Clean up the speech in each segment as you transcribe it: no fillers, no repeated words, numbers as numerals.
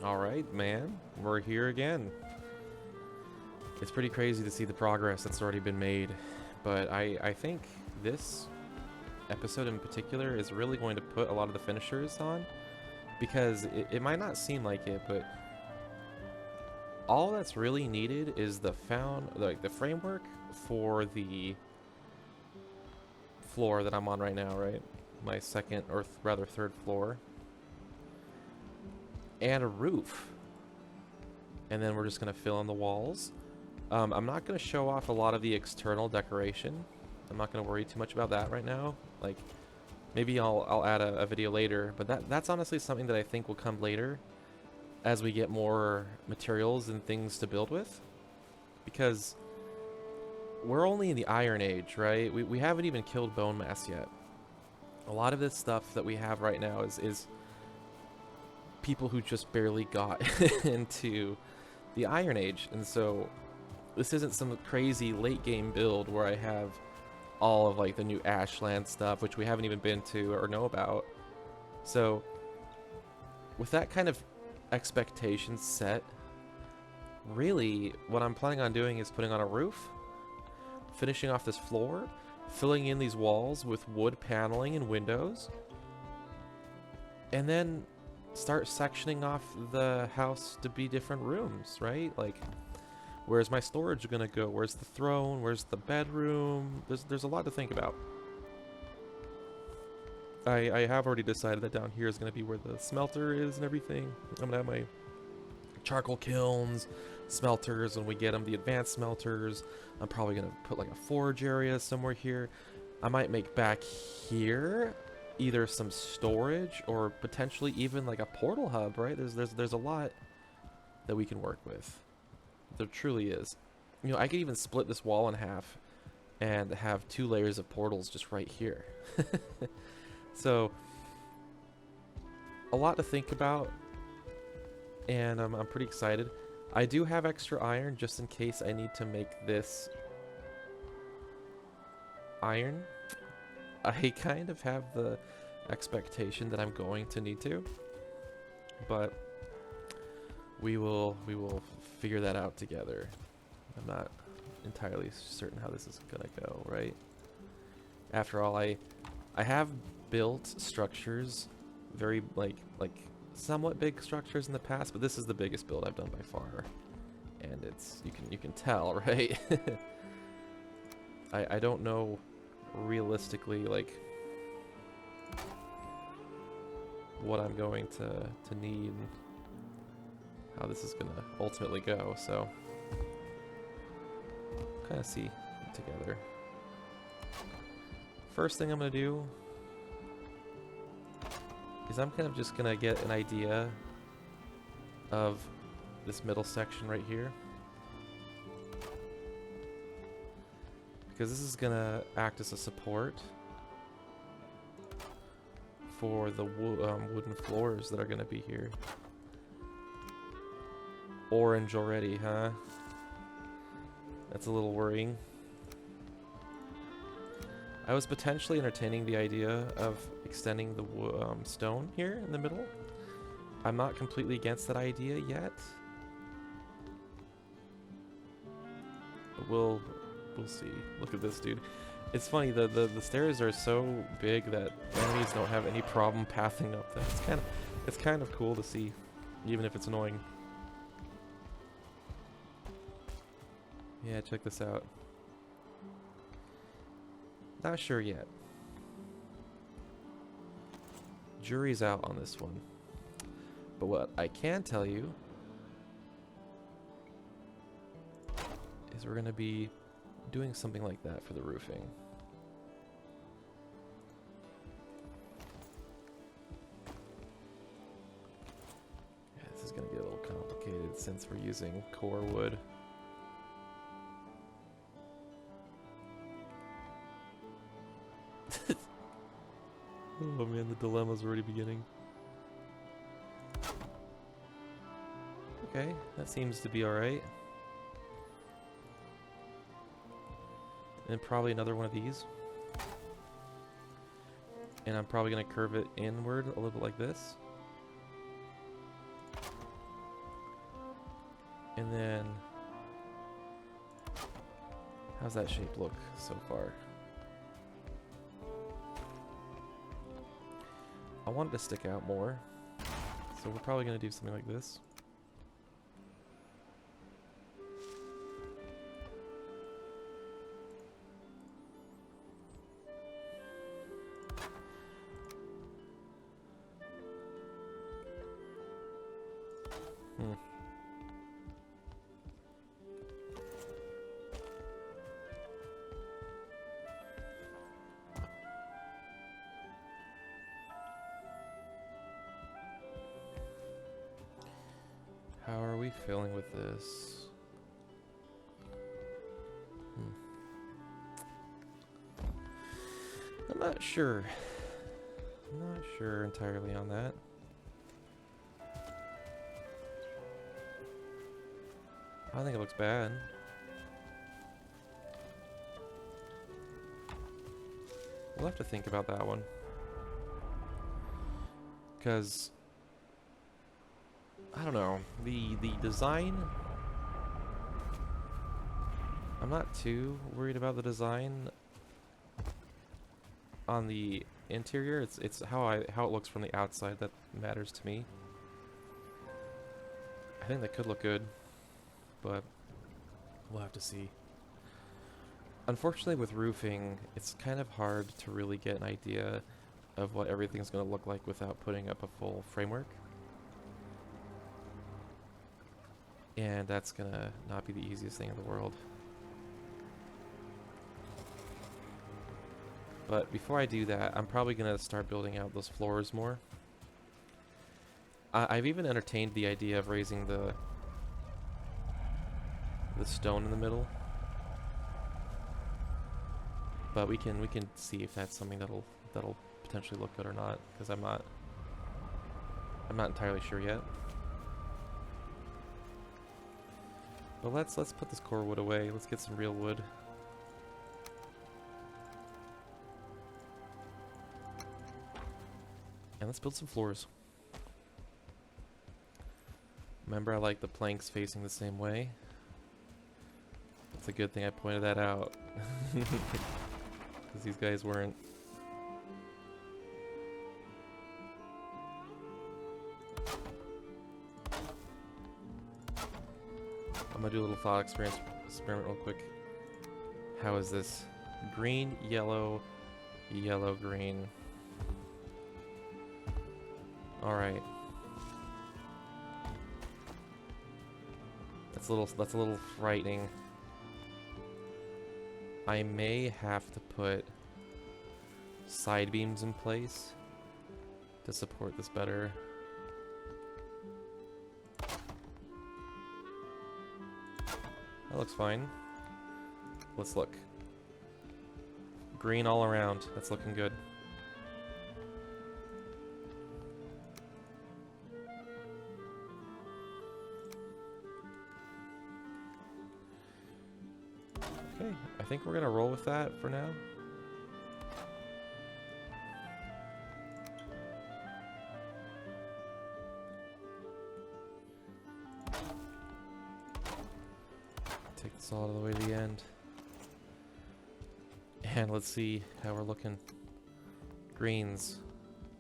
Alright, man. We're here again. It's pretty crazy to see the progress that's already been made, but I think this episode in particular is really going to put a lot of the finishers on, because it might not seem like it, but all that's really needed is the framework for the floor that I'm on right now, right? My second, or rather third floor. And a roof. And then we're just going to fill in the walls. I'm not going to show off a lot of the external decoration. I'm not going to worry too much about that right now. Like, maybe I'll add a video later, but that's honestly something that I think will come later as we get more materials and things to build with. Because we're only in the Iron Age, right? We haven't even killed bone mass yet. A lot of this stuff that we have right now is people who just barely got into the Iron Age, and so this isn't some crazy late game build where I have all of like the new Ashland stuff, which we haven't even been to or know about. So with that kind of expectation set, really what I'm planning on doing is putting on a roof, finishing off this floor, filling in these walls with wood paneling and windows, and then start sectioning off the house to be different rooms, right? Like, where's my storage gonna go? Where's the throne? Where's the bedroom? There's a lot to think about. I have already decided that down here is gonna be where the smelter is and everything. I'm gonna have my charcoal kilns, smelters, when we get them, the advanced smelters. I'm probably gonna put like a forge area somewhere here. I might make back here either some storage or potentially even like a portal hub, right? There's a lot that we can work with. There truly is. You know, I could even split this wall in half and have 2 layers of portals just right here. So a lot to think about, and I'm pretty excited. I do have extra iron just in case I need to make this iron. I kind of have the expectation that I'm going to need to, but we will figure that out together. I'm not entirely certain how this is gonna go, right? After all, I have built structures, very like somewhat big structures in the past, but this is the biggest build I've done by far, and it's you can tell, right? I don't know realistically like what I'm going to need and how this is gonna ultimately go, so kind of see together. First thing I'm gonna do is I'm kind of just gonna get an idea of this middle section right here, because this is gonna act as a support for the wooden floors that are gonna be here. Orange already, huh? That's a little worrying. I was potentially entertaining the idea of extending the stone here in the middle. I'm not completely against that idea yet, but we'll see. Look at this, dude. It's funny, the stairs are so big that enemies don't have any problem pathing up them. It's kind of cool to see, even if it's annoying. Yeah, check this out. Not sure yet. Jury's out on this one. But what I can tell you is we're gonna be doing something like that for the roofing. Yeah, this is gonna get a little complicated since we're using core wood. Oh man, the dilemma's already beginning. Okay, that seems to be alright. And probably another one of these. And I'm probably going to curve it inward a little bit like this. And then, how's that shape look so far? I want it to stick out more, so we're probably going to do something like this. How are we feeling with this? I'm not sure. I'm not sure entirely on that. I think it looks bad. We'll have to think about that one. Because I don't know, the design, I'm not too worried about the design on the interior. It's how it looks from the outside that matters to me. I think that could look good, but we'll have to see. Unfortunately, with roofing, it's kind of hard to really get an idea of what everything's going to look like without putting up a full framework. And that's going to not be the easiest thing in the world. But before I do that, I'm probably going to start building out those floors more. I've even entertained the idea of raising the stone in the middle. But we can see if that's something that'll potentially look good or not, because I'm not entirely sure yet. But let's put this core wood away. Let's get some real wood. And let's build some floors. Remember, I like the planks facing the same way. It's a good thing I pointed that out. Because these guys weren't. I'm gonna do a little thought experiment real quick. How is this? Green, yellow, yellow, green. Alright. That's a little frightening. I may have to put side beams in place to support this better. That looks fine. Let's look. Green all around. That's looking good. Okay, I think we're gonna roll with that for now. Take this all the way to the end. And let's see how we're looking. Greens.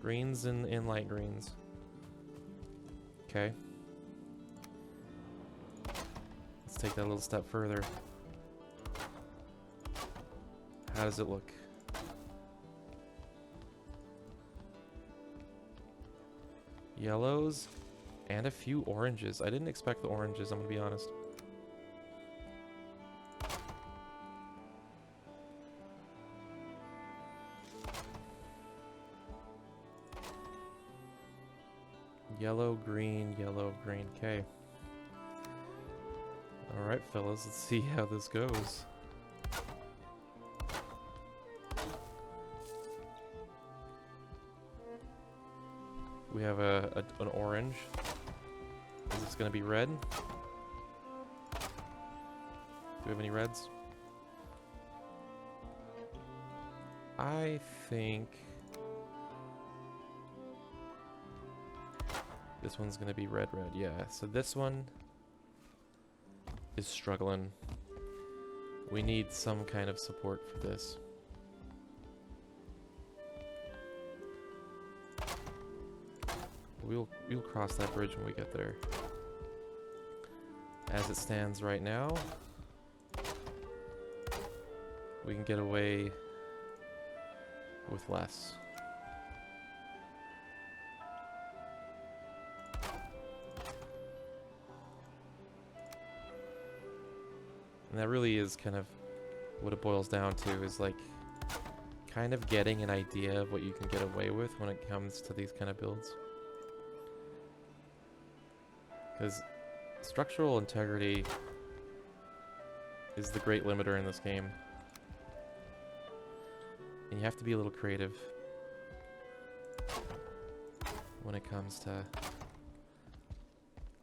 Greens and light greens. Okay. Let's take that a little step further. How does it look? Yellows and a few oranges. I didn't expect the oranges, I'm gonna be honest. Yellow, green, okay. Alright, fellas, let's see how this goes. We have an orange. Is this gonna be red? Do we have any reds? I think this one's gonna be red, yeah. So this one is struggling. We need some kind of support for this. We'll cross that bridge when we get there. As it stands right now, we can get away with less. And that really is kind of what it boils down to, is like kind of getting an idea of what you can get away with when it comes to these kind of builds. Because structural integrity is the great limiter in this game. And you have to be a little creative when it comes to...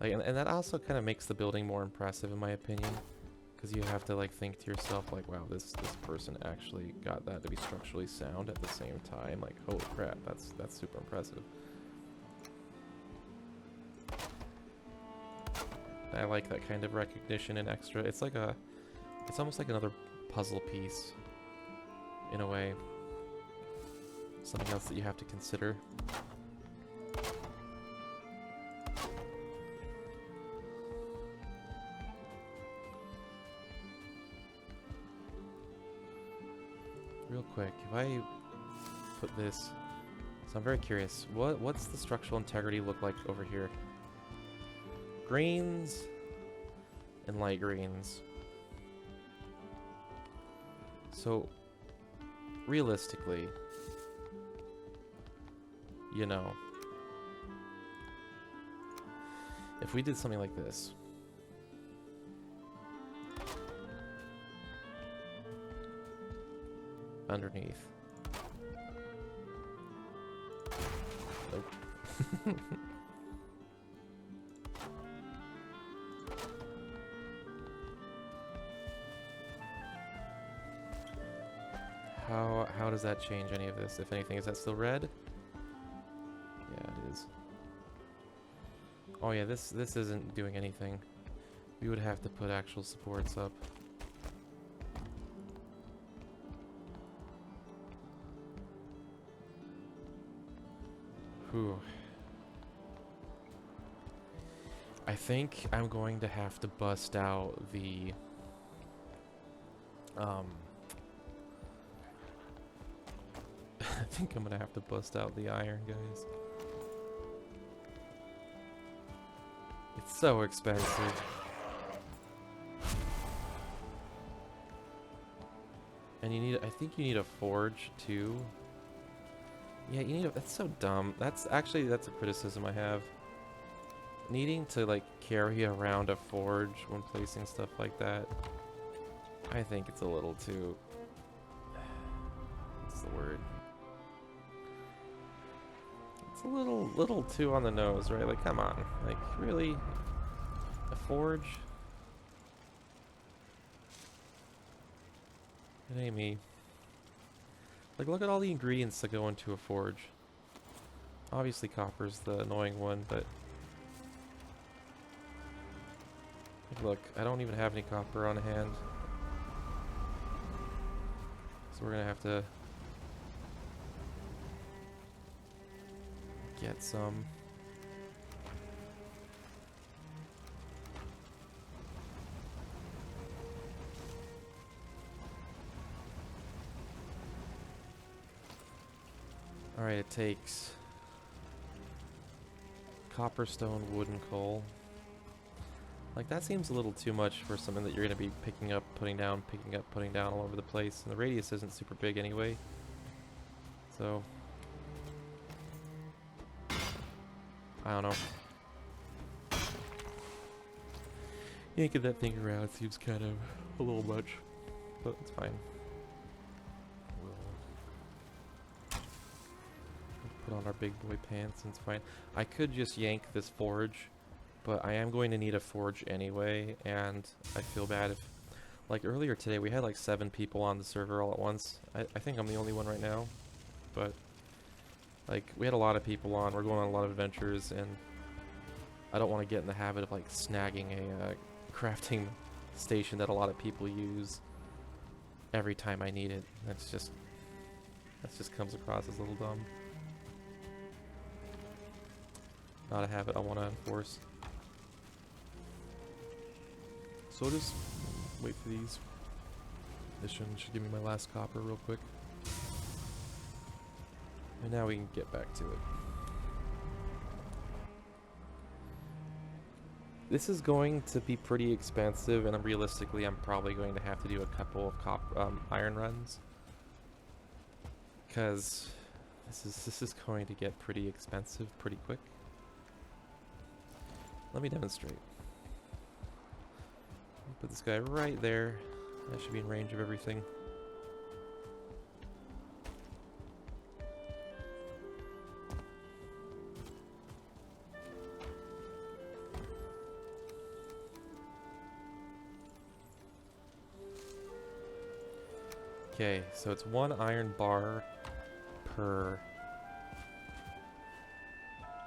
like, and that also kind of makes the building more impressive, in my opinion. Because you have to like think to yourself, like, wow, this person actually got that to be structurally sound at the same time. Like, holy crap, that's super impressive. I like that kind of recognition and extra. It's like it's almost like another puzzle piece, in a way. Something else that you have to consider. Real quick, if I put this, so I'm very curious, what's the structural integrity look like over here? Greens and light greens. So realistically, you know, if we did something like this, underneath. Nope. How does that change any of this? If anything, is that still red? Yeah, it is. Oh yeah, this isn't doing anything. We would have to put actual supports up. Whew. I think I'm going to have to bust out the I think I'm gonna have to bust out the iron, guys. It's so expensive. And you need, I think you need a forge too. Yeah, you need a, that's so dumb. That's a criticism I have. Needing to like carry around a forge when placing stuff like that. I think it's a little too, what's the word? It's a little too on the nose, right? Like, come on. Like, really? A forge? It ain't me. Like, look at all the ingredients that go into a forge. Obviously copper's the annoying one, but... like, look, I don't even have any copper on hand. So we're gonna have to... get some. Alright, it takes copper, stone, wood, and coal. Like, that seems a little too much for something that you're going to be picking up, putting down, picking up, putting down all over the place. And the radius isn't super big anyway. So... I don't know. Yanking that thing around seems kind of a little much, but it's fine. We'll put on our big boy pants and it's fine. I could just yank this forge, but I am going to need a forge anyway, and I feel bad if... like earlier today we had like 7 people on the server all at once. I think I'm the only one right now, but... like, we had a lot of people on, we're going on a lot of adventures, and I don't want to get in the habit of, like, snagging a crafting station that a lot of people use every time I need it. That just comes across as a little dumb. Not a habit I want to enforce. So I'll just wait for these. This should give me my last copper real quick. And now we can get back to it. This is going to be pretty expensive, and realistically, I'm probably going to have to do a couple of iron runs, because this is going to get pretty expensive pretty quick. Let me demonstrate. Put this guy right there. That should be in range of everything. Okay, so it's 1 iron bar per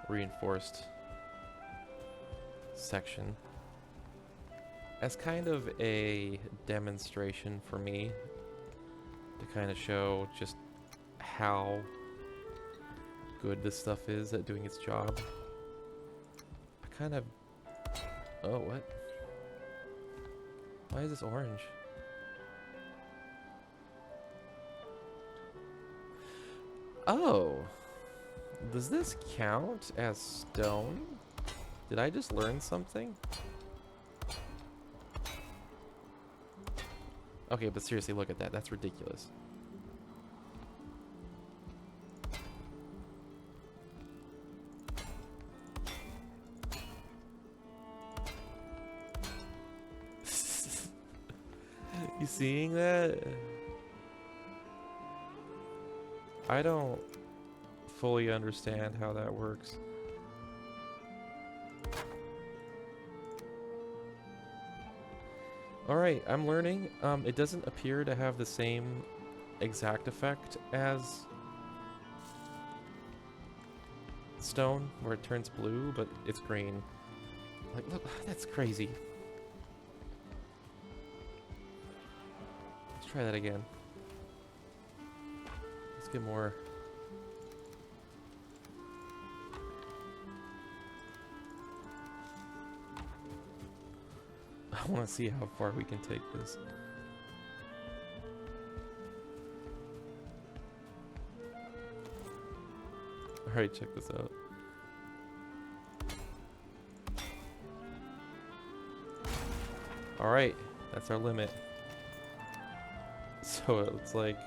reinforced section. As kind of a demonstration for me to kind of show just how good this stuff is at doing its job. I kind of... Oh, what? Why is this orange? Oh, does this count as stone? Did I just learn something? Okay, but seriously, look at that. That's ridiculous. You seeing that? I don't fully understand how that works. Alright, I'm learning. It doesn't appear to have the same exact effect as stone, where it turns blue, but it's green. Like, look, that's crazy. Let's try that again. Let's get more. I want to see how far we can take this. Alright, check this out. Alright, that's our limit. So it's like,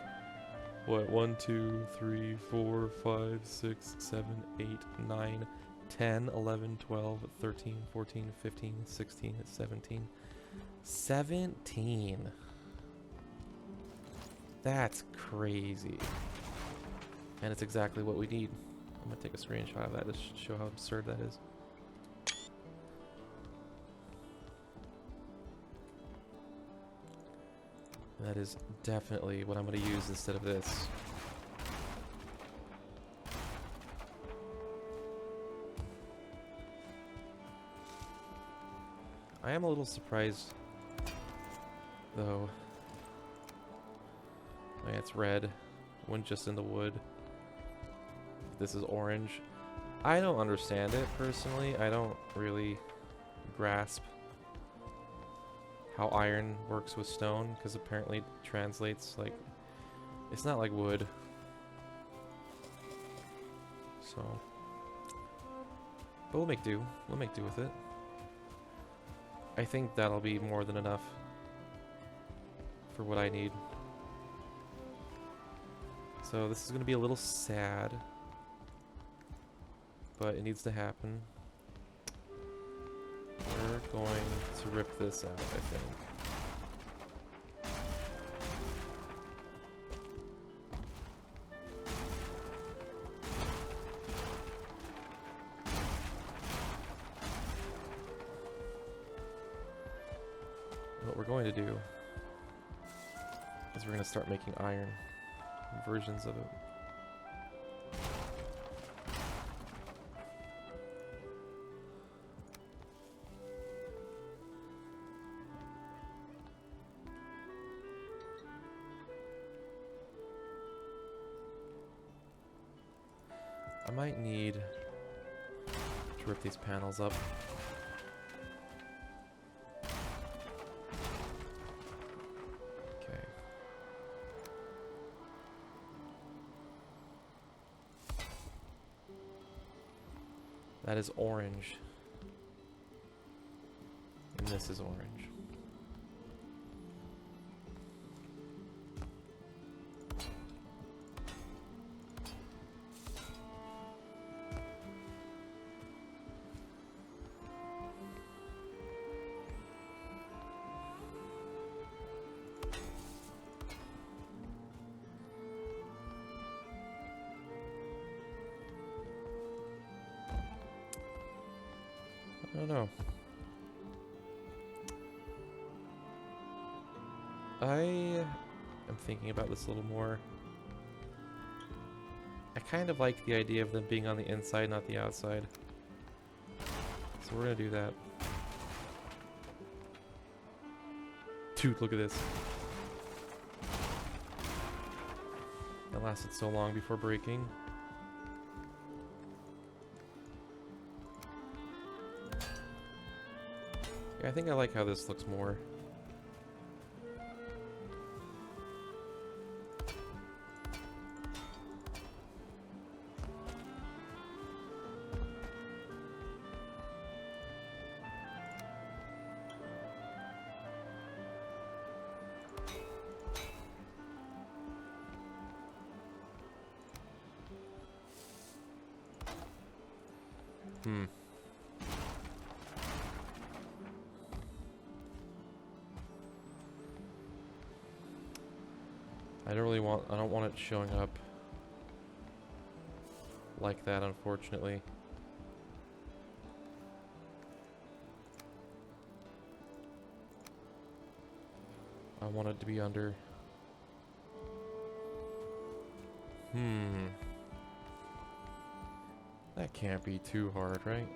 what, 1, 2, 3, 4, 5, 6, 7, 8, 9, 10, 11, 12, 13, 14, 15, 16, 17. 17. That's crazy. And it's exactly what we need. I'm gonna take a screenshot of that to show how absurd that is. That is definitely what I'm gonna use instead of this. I am a little surprised, though. Oh yeah, it's red. Went just in the wood. This is orange. I don't understand it personally. I don't really grasp how iron works with stone, because apparently it translates like it's not like wood. So, but we'll make do. We'll make do with it. I think that'll be more than enough for what I need. So this is going to be a little sad, but it needs to happen. We're going to rip this out, I think. What we're going to do is we're going to start making iron versions of it. might need to rip these panels up. Okay. That is orange. And this is orange. I don't know. I am thinking about this a little more. I kind of like the idea of them being on the inside, not the outside. So we're gonna do that. Dude, look at this. That lasted so long before breaking. Yeah, I think I like how this looks more. I don't want it showing up like that, unfortunately. I want it to be under. That can't be too hard, right?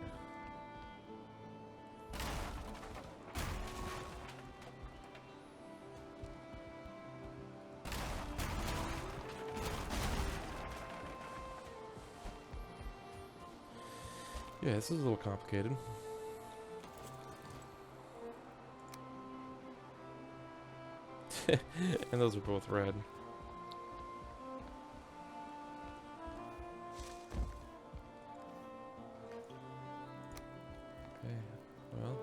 Yeah, this is a little complicated. And those are both red. Okay, well.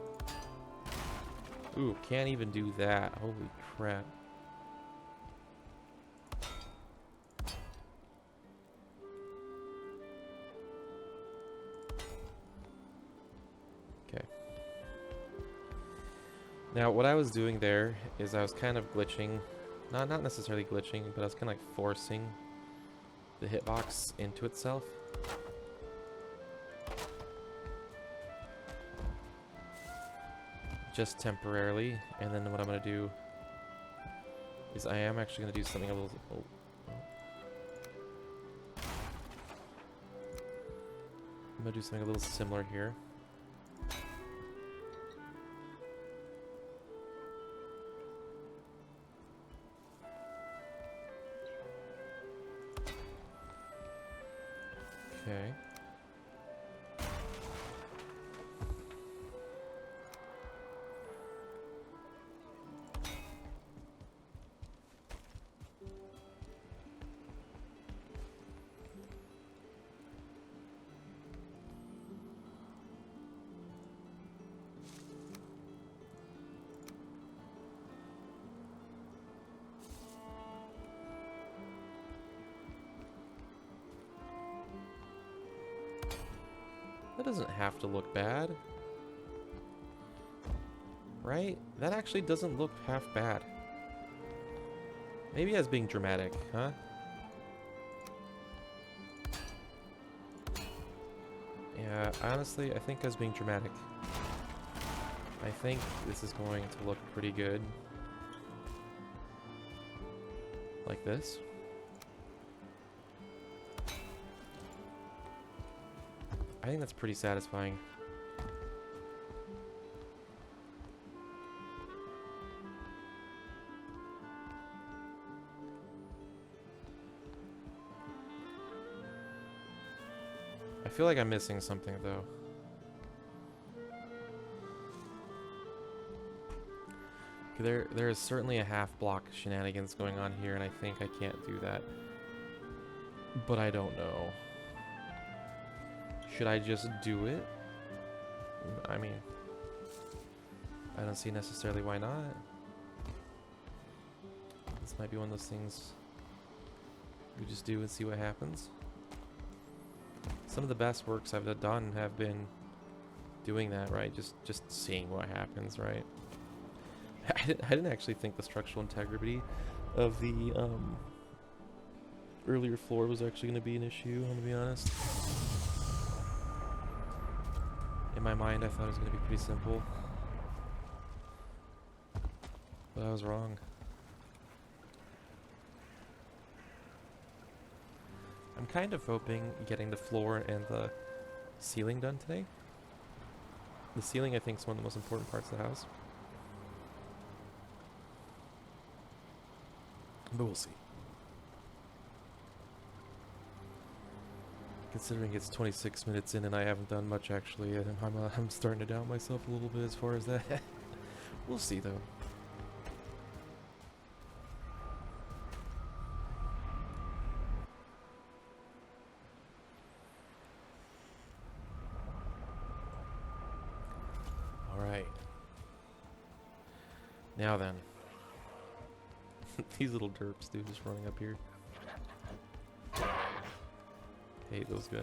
Ooh, can't even do that. Holy crap. Now, what I was doing there is I was kind of glitching, not necessarily glitching, but I was kind of like forcing the hitbox into itself. Just temporarily, and then what I'm going to do is I am actually going to do something a little... I'm going to do something a little similar here. Okay. That doesn't have to look bad. Right? That actually doesn't look half bad. Maybe as being dramatic, huh? Yeah, honestly, I think as being dramatic. I think this is going to look pretty good. Like this. I think that's pretty satisfying. I feel like I'm missing something though. There is certainly a half block shenanigans going on here, and I think I can't do that. But I don't know. Should I just do it? I mean, I don't see necessarily why not. This might be one of those things we just do and see what happens. Some of the best works I've done have been doing that, right? Just seeing what happens, right? I didn't actually think the structural integrity of the earlier floor was actually going to be an issue, I'm going to be honest. In my mind, I thought it was going to be pretty simple. But I was wrong. I'm kind of hoping getting the floor and the ceiling done today. The ceiling, I think, is one of the most important parts of the house. But we'll see. Considering it's 26 minutes in and I haven't done much actually, I'm starting to doubt myself a little bit as far as that. We'll see though. Alright. Now then. These little derps, dude, just running up here. Hate those guys.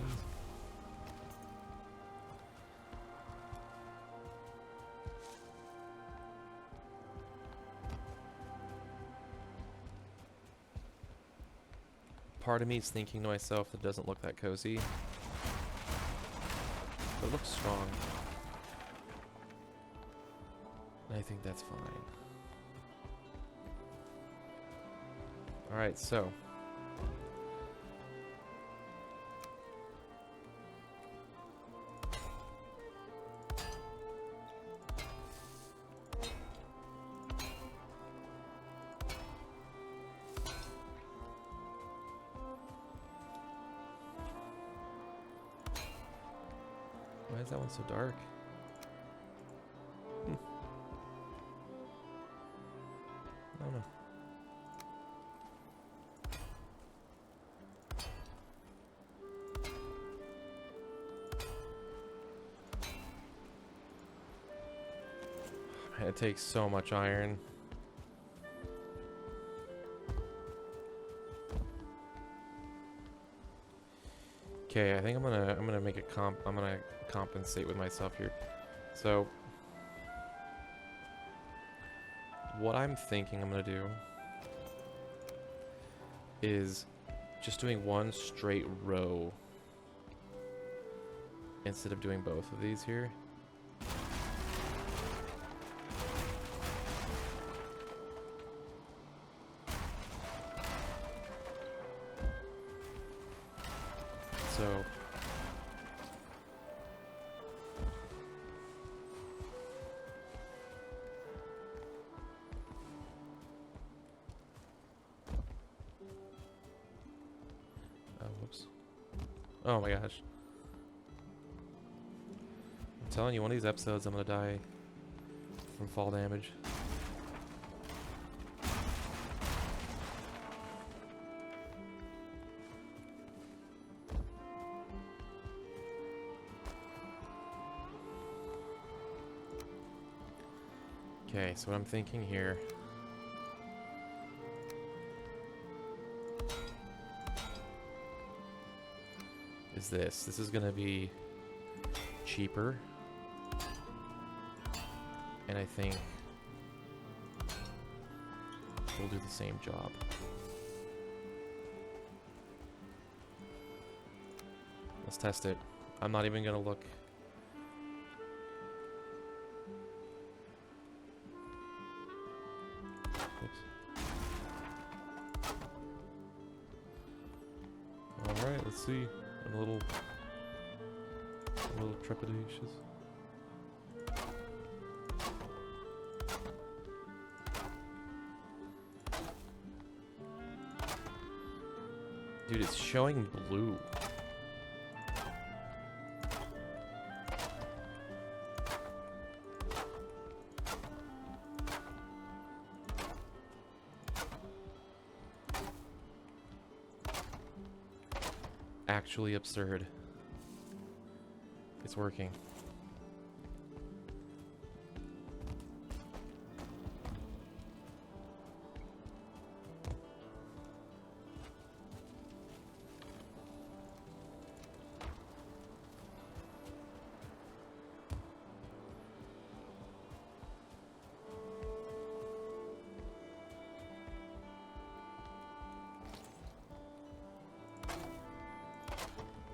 Part of me is thinking to myself that it doesn't look that cozy. But it looks strong. And I think that's fine. Alright, so. Why is that one so dark? I don't know. It takes so much iron. Okay, I think I'm gonna make a I'm gonna compensate with myself here. So what I'm thinking I'm gonna do is just doing one straight row instead of doing both of these here. So whoops. Oh my gosh. I'm telling you, one of these episodes I'm gonna die from fall damage. Okay, so what I'm thinking here is this. This is gonna be cheaper, and I think we'll do the same job. Let's test it. I'm not even gonna look. Alright, let's see. I'm a little trepidatious. Dude, it's showing blue. actually absurd. It's working.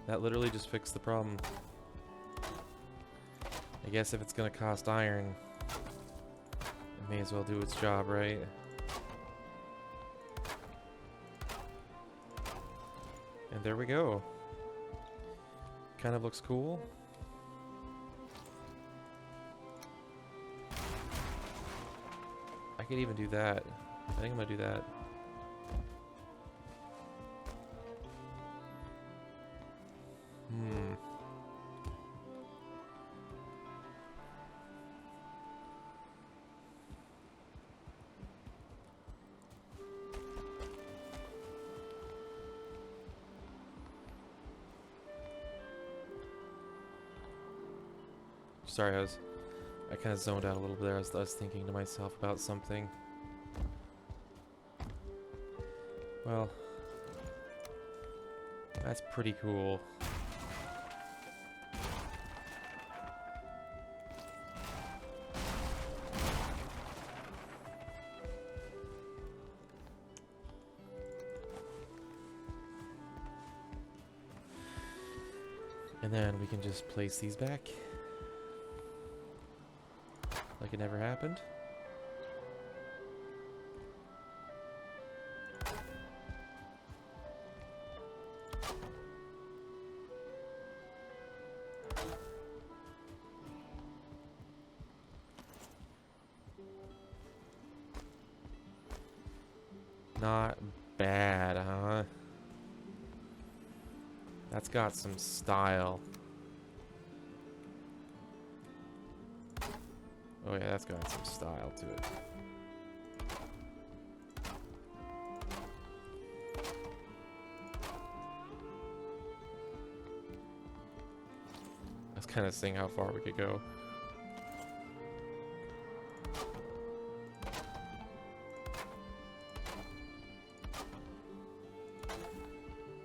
That literally just fixed the problem. I guess if it's gonna cost iron, it may as well do its job, right? And there we go. Kind of looks cool. I could even do that. I think I'm gonna do that. Sorry, I kind of zoned out a little bit there. I was thinking to myself about something. Well, that's pretty cool. And then we can just place these back. Like it never happened. Not bad, huh? That's got some style. Oh yeah, that's got some style to it. I was kind of seeing how far we could go.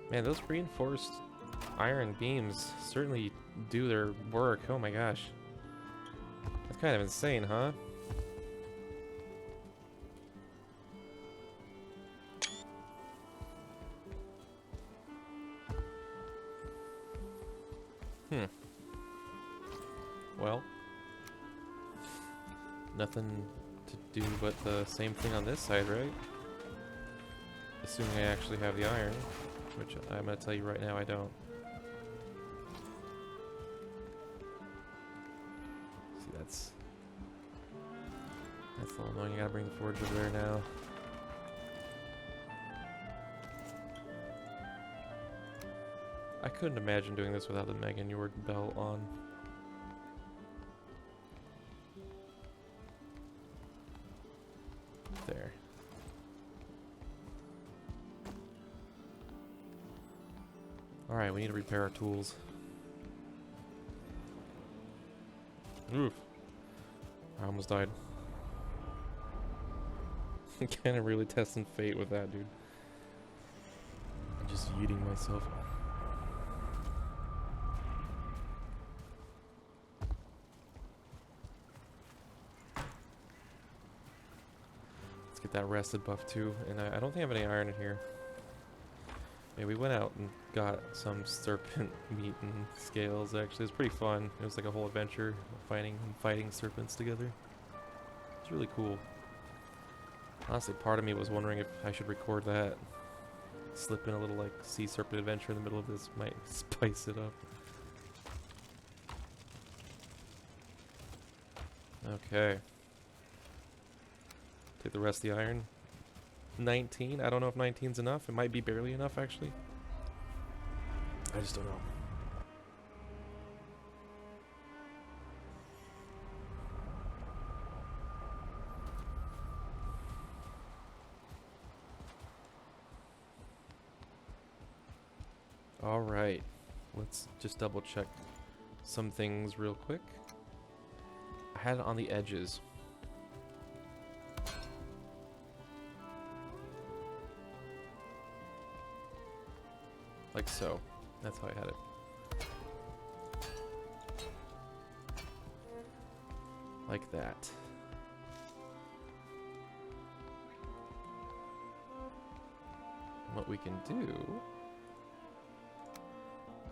Man, those reinforced iron beams certainly do their work. Oh my gosh. That's kind of insane, huh? Well, nothing to do but the same thing on this side, right? Assuming I actually have the iron, which I'm going to tell you right now I don't. See, that's a little annoying. I gotta bring the forge over there now. I couldn't imagine doing this without the Meganure belt on. There. Alright, we need to repair our tools. Oof. I almost died. Kind of really testing fate with that, dude. I'm just yeeting myself. Let's get that rested buff too. And I don't think I have any iron in here. Yeah, we went out and got some serpent meat and scales. Actually, it was pretty fun. It was like a whole adventure, fighting serpents together. It's really cool. Honestly, part of me was wondering if I should record that. Slip in a little like sea serpent adventure in the middle of this, might spice it up. Okay. Take the rest of the iron. 19? I don't know if 19's enough. It might be barely enough, actually. I just don't know. Alright. Let's just double check some things real quick. I had it on the edges. Like so. That's how I had it. Like that. What we can do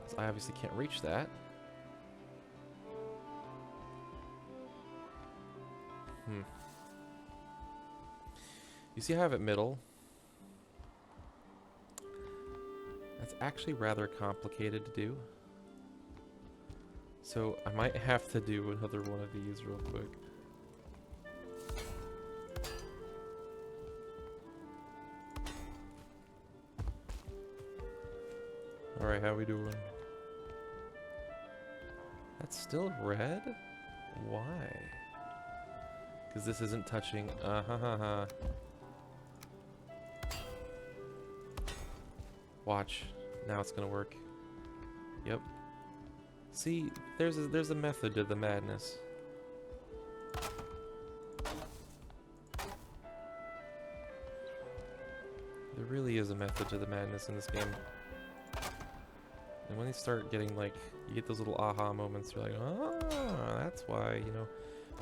is I obviously can't reach that. You see how I have it middle? That's actually rather complicated to do. So I might have to do another one of these real quick. Alright, how we doing? That's still red? Why? Because this isn't touching. Watch. Now it's gonna work. Yep. See, there's a method to the madness. There really is a method to the madness in this game. And when you start getting, like, you get those little aha moments, you're like, ah, that's why, you know,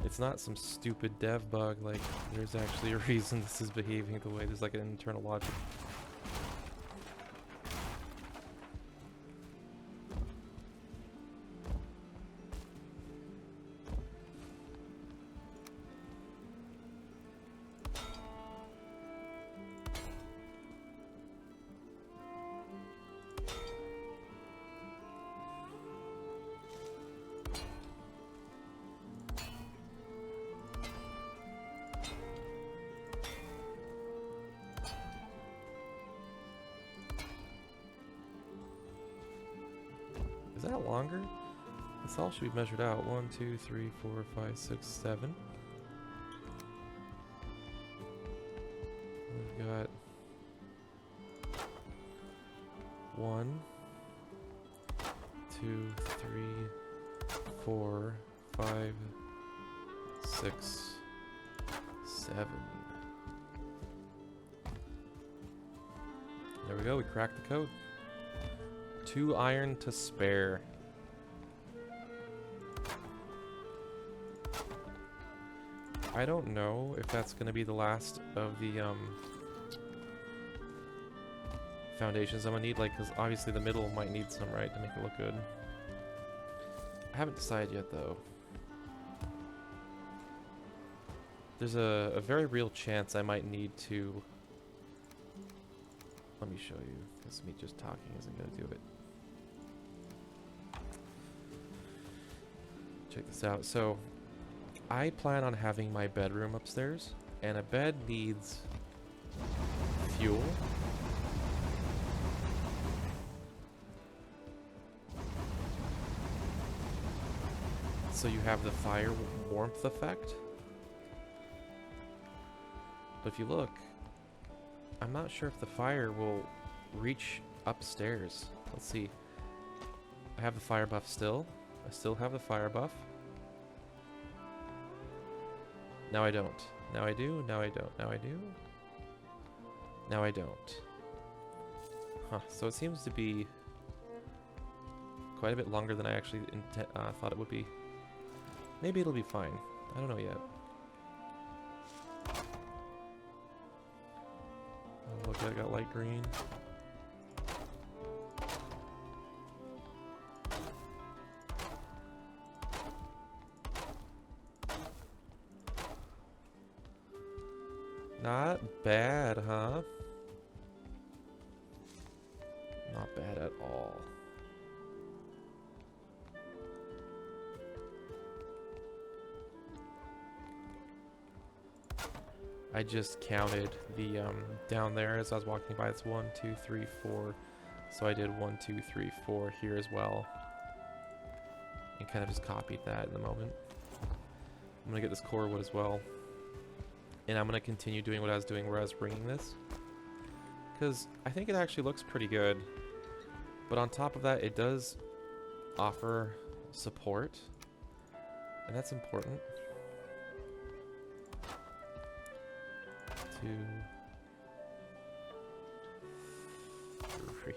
it's not some stupid dev bug, like, there's actually a reason this is behaving the way, there's like an internal logic. Is that longer? This all should be measured out. 1, 2, 3, 4, 5, 6, 7. We've got 1, 2, 3, 4, 5, 6, 7. There we go, we cracked the code. 2 iron to spare. I don't know if that's going to be the last of the foundations I'm going to need, like, because obviously the middle might need some, right, to make it look good. I haven't decided yet, though. There's a very real chance I might need to... Let me show you, because me just talking isn't going to do it. Check this out. So, I plan on having my bedroom upstairs, and a bed needs fuel. So you have the fire warmth effect. But if you look, I'm not sure if the fire will reach upstairs. Let's see. I have the fire buff still. I still have the fire buff. Now I don't. Now I do. Now I don't. Now I do. Now I don't. Huh. So it seems to be quite a bit longer than I actually thought it would be. Maybe it'll be fine. I don't know yet. Oh, look, I got light green. Not bad, huh? Not bad at all. I just counted the down there as I was walking by. It's 1, 2, 3, 4. So I did 1, 2, 3, 4 here as well. And kind of just copied that in the moment. I'm gonna get this core wood as well. And I'm going to continue doing what I was doing where I was bringing this. Because I think it actually looks pretty good. But on top of that, it does offer support, and that's important. 2, 3.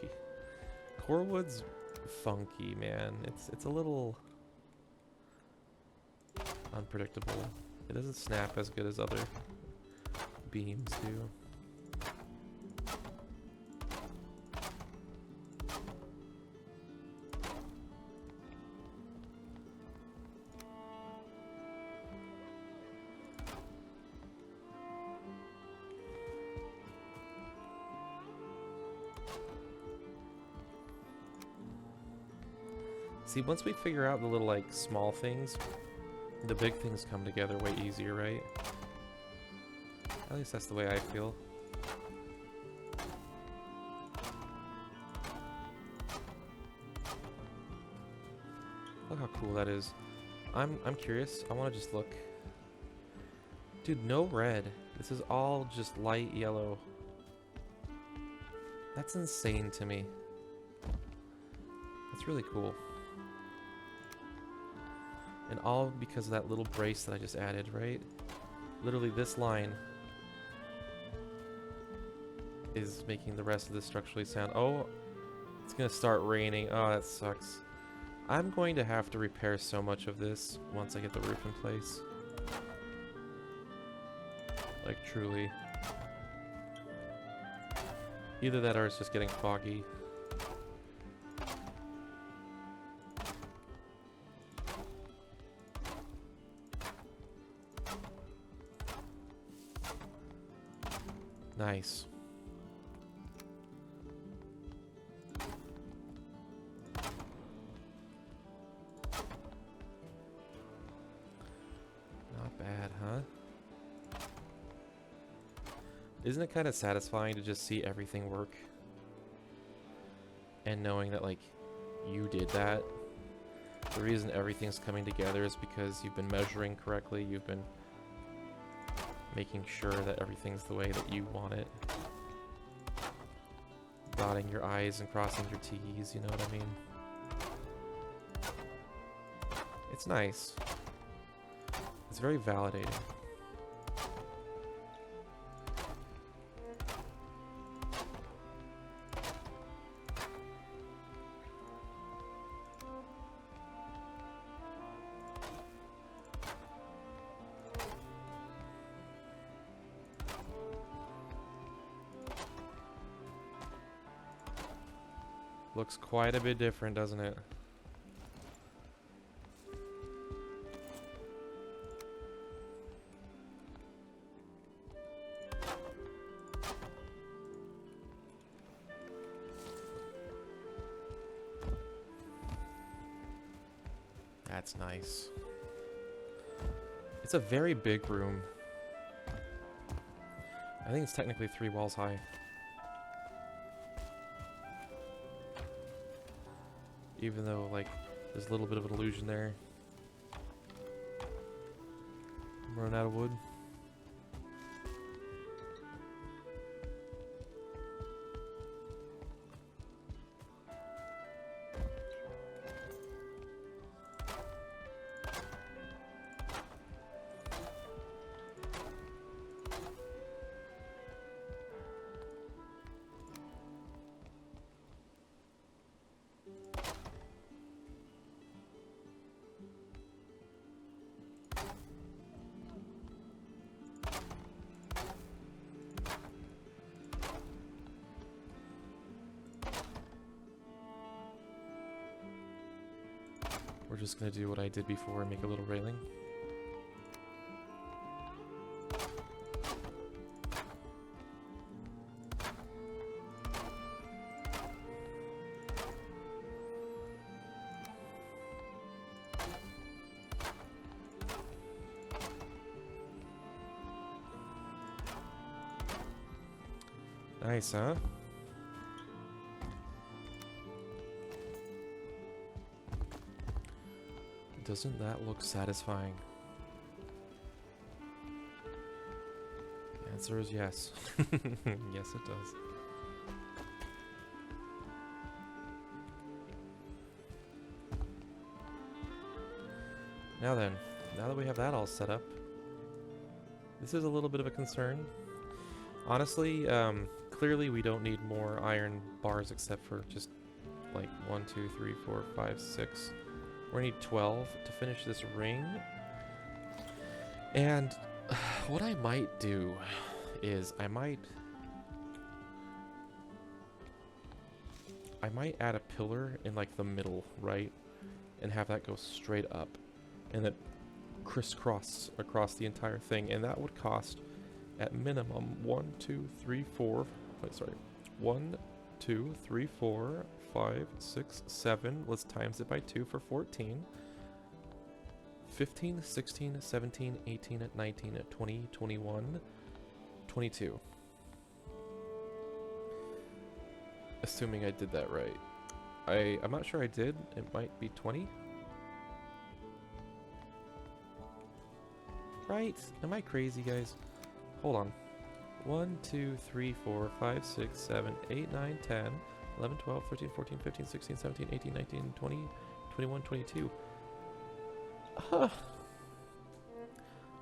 Corewood's funky, man. It's a little unpredictable. It doesn't snap as good as other beams do. See, once we figure out the little, like, small things, the big things come together way easier, right? At least that's the way I feel. Look how cool that is. I'm curious. I want to just look. Dude, no red. This is all just light yellow. That's insane to me. That's really cool. And all because of that little brace that I just added, right? Literally this line is making the rest of this structurally sound. Oh, it's gonna start raining. Oh, that sucks. I'm going to have to repair so much of this once I get the roof in place. Like, truly. Either that or it's just getting foggy. Nice. Not bad, huh? Isn't it kind of satisfying to just see everything work? And knowing that, like, you did that. The reason everything's coming together is because you've been measuring correctly, you've been making sure that everything's the way that you want it. Dotting your I's and crossing your T's, you know what I mean? It's nice. It's very validating. Looks quite a bit different, doesn't it? That's nice. It's a very big room. I think it's technically 3 walls high. Even though, like, there's a little bit of an illusion there. I'm running out of wood. We're just gonna do what I did before and make a little railing. Nice, huh? Doesn't that look satisfying? The answer is yes. Yes, it does. Now then, now that we have that all set up, this is a little bit of a concern. Honestly, clearly we don't need more iron bars except for just like 1, 2, 3, 4, 5, 6. We're gonna need 12 to finish this ring. And what I might do is I might add a pillar in like the middle, right? And have that go straight up and then crisscross across the entire thing. And that would cost at minimum 1, 2, 3, 4. Wait, sorry. 1, 2, 3, 4, 5, 6, 7. Let's times it by 2 for 14. 15, 16, 17, 18, 19, 20, 21, 22. Assuming I did that right. I'm not sure I did. It might be 20. Right? Am I crazy, guys? Hold on. 1, 2, 3, 4, 5, 6, 7, 8, 9, 10, 11, 12, 13, 14, 15, 16, 17, 18, 19, 20, 21, 22. Huh.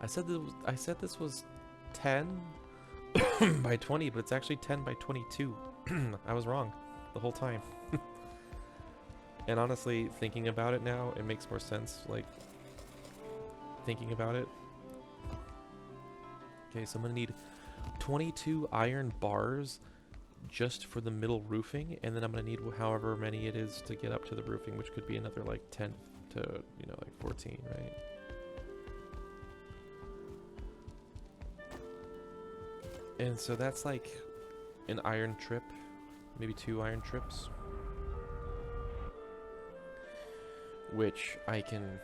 I said this was 10 by 20, but it's actually 10 by 22. I was wrong the whole time. And honestly, thinking about it now, it makes more sense, like, thinking about it. Okay, so I'm gonna need 22 iron bars just for the middle roofing, and then I'm gonna need however many it is to get up to the roofing, which could be another like 10 to, you know, like 14, right? And so that's like an iron trip, maybe 2 iron trips, which I can,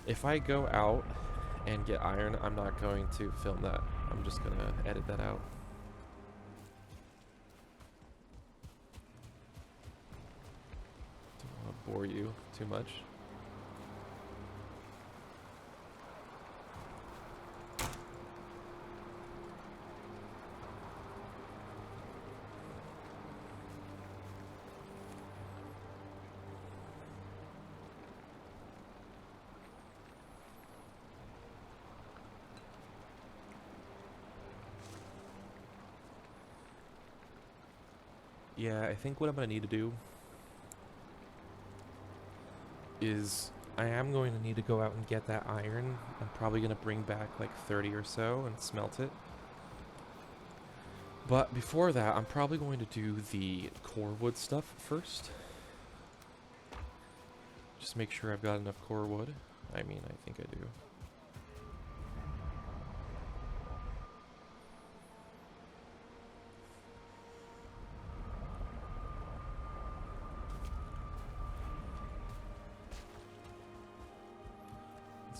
if I go out and get iron, I'm not going to film that. I'm just gonna edit that out. Don't want to bore you too much. Yeah, I think what I'm going to need to do is I am going to need to go out and get that iron. I'm probably going to bring back like 30 or so and smelt it. But before that, I'm probably going to do the core wood stuff first. Just make sure I've got enough core wood. I mean, I think I do.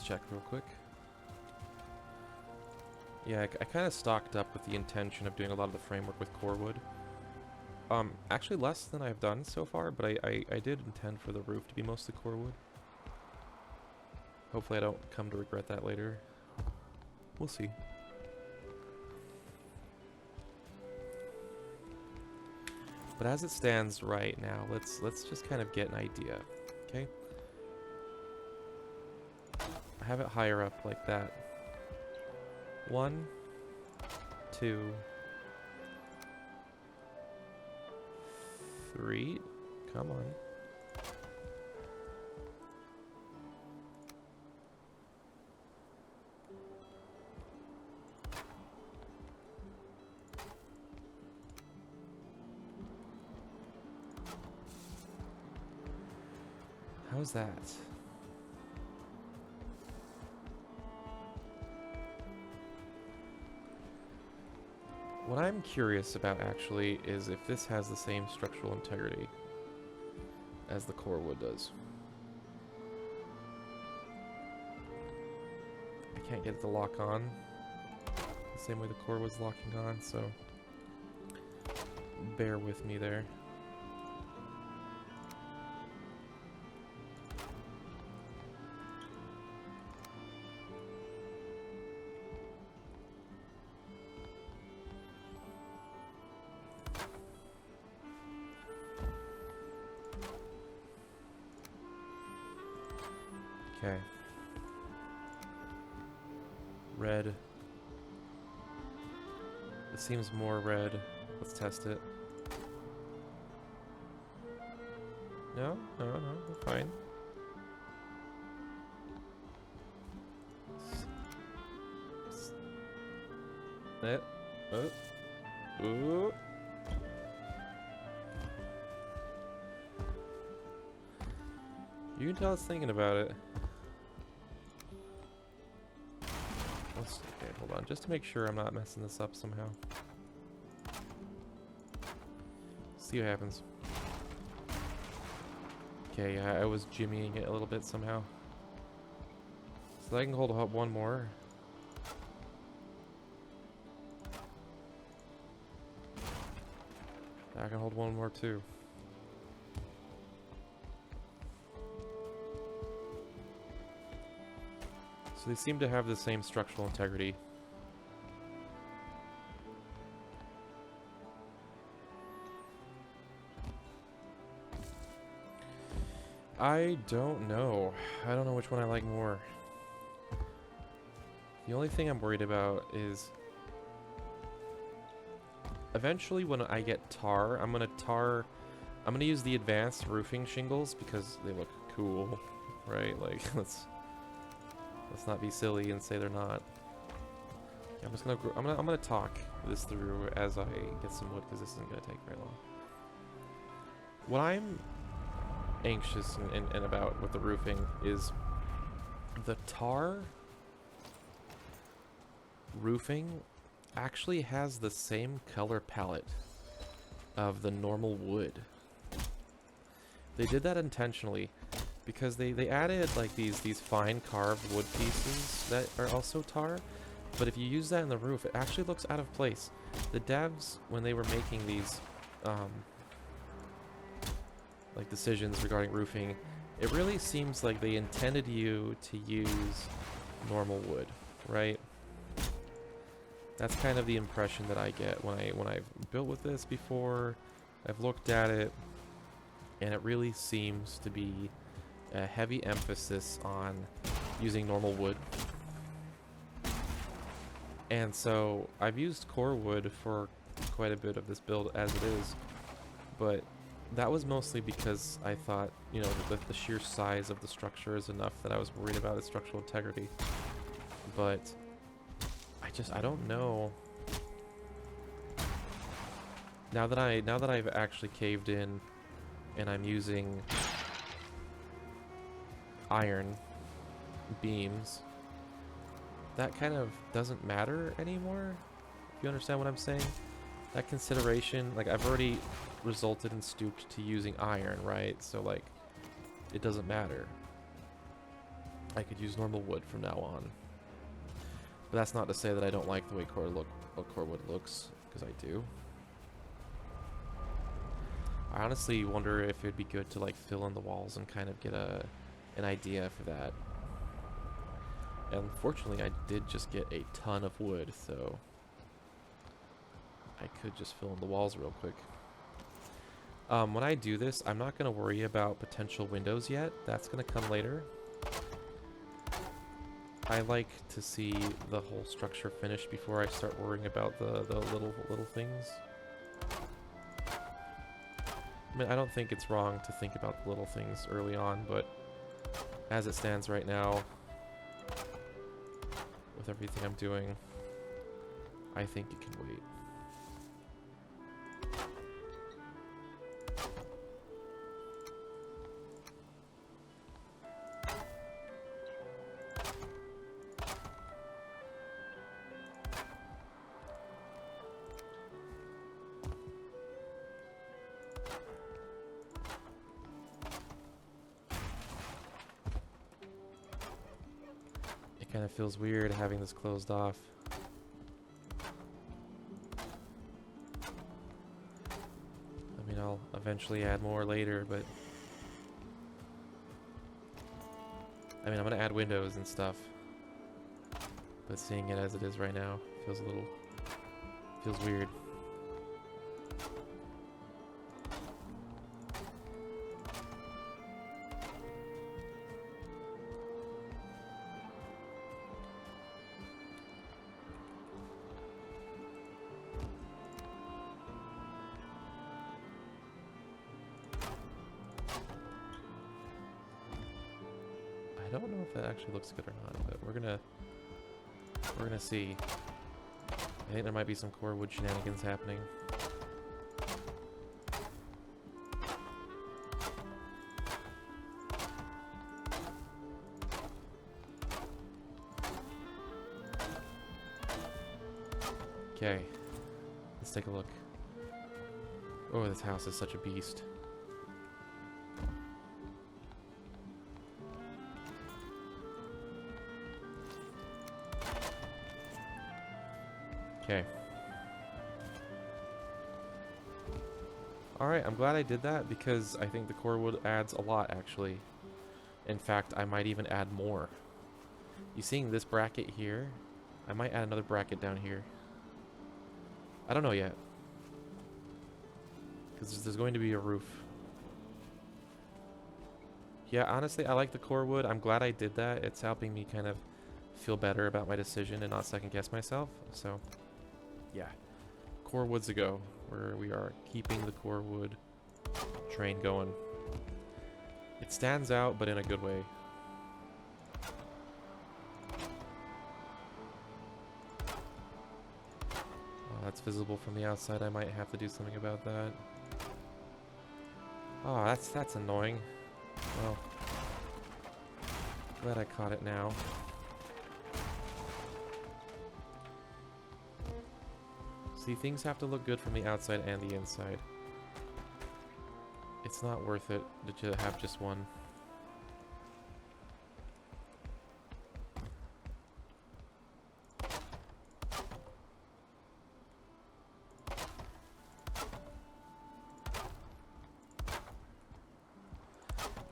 Check real quick. Yeah, I kind of stocked up with the intention of doing a lot of the framework with core wood. Actually less than I've done so far, but I did intend for the roof to be mostly core wood. Hopefully I don't come to regret that later. We'll see. But as it stands right now, let's just kind of get an idea, okay? Have it higher up like that. 1, 2, 3. Come on. How's that? What I'm curious about actually is if this has the same structural integrity as the core wood does. I can't get it to lock on the same way the core wood's locking on, so bear with me there. Okay. Red. It seems more red. Let's test it. No, no, no, we're fine. Ooh. You can tell it's thinking about it. Okay, hold on, just to make sure I'm not messing this up somehow. See what happens. Okay, yeah, I was jimmying it a little bit somehow. So I can hold up one more. I can hold one more too. So they seem to have the same structural integrity. I don't know. I don't know which one I like more. The only thing I'm worried about is eventually when I get tar, I'm gonna use the advanced roofing shingles because they look cool, right? Like let's not be silly and say they're not. Okay, I'm gonna talk this through as I get some wood because this isn't gonna take very long. What I'm anxious and about with the roofing is the tar roofing actually has the same color palette of the normal wood. They did that intentionally because they added like these fine carved wood pieces that are also tar, but if you use that in the roof, it actually looks out of place. The devs, when they were making these like decisions regarding roofing, it really seems like they intended you to use normal wood, right? That's kind of the impression that I get when I've built with this before. I've looked at it, and it really seems to be a heavy emphasis on using normal wood. And so I've used core wood for quite a bit of this build as it is, but that was mostly because I thought, you know, the sheer size of the structure is enough that I was worried about its structural integrity. But I don't know. Now that I've actually caved in and I'm using iron beams, that kind of doesn't matter anymore, if you understand what I'm saying. That consideration, like I've already resulted and stooped to using iron, right? So like, it doesn't matter. I could use normal wood from now on. But that's not to say that I don't like the way core wood looks, because I do. I honestly wonder if it'd be good to like fill in the walls and kind of get an idea for that. And fortunately, I did just get a ton of wood, so I could just fill in the walls real quick. When I do this, I'm not going to worry about potential windows yet. That's going to come later. I like to see the whole structure finished before I start worrying about the little things. I mean, I don't think it's wrong to think about the little things early on, but as it stands right now, with everything I'm doing, I think it can wait. Kind of feels weird having this closed off. I mean, I'll eventually add more later, but I mean, I'm gonna add windows and stuff, but seeing it as it is right now feels weird. don't know if that actually looks good or not, but we're gonna see. I think there might be some core wood shenanigans happening. Okay, let's take a look. Oh, this house is such a beast. Okay. Alright, I'm glad I did that because I think the core wood adds a lot, actually. In fact, I might even add more. You seeing this bracket here? I might add another bracket down here. I don't know yet. Because there's going to be a roof. Yeah, honestly, I like the core wood. I'm glad I did that. It's helping me kind of feel better about my decision and not second guess myself. So, yeah. Core woods a go. Where we are keeping the core wood train going. It stands out, but in a good way. Oh, that's visible from the outside. I might have to do something about that. Oh, that's annoying. Well, glad I caught it now. See, things have to look good from the outside and the inside. It's not worth it to have just one.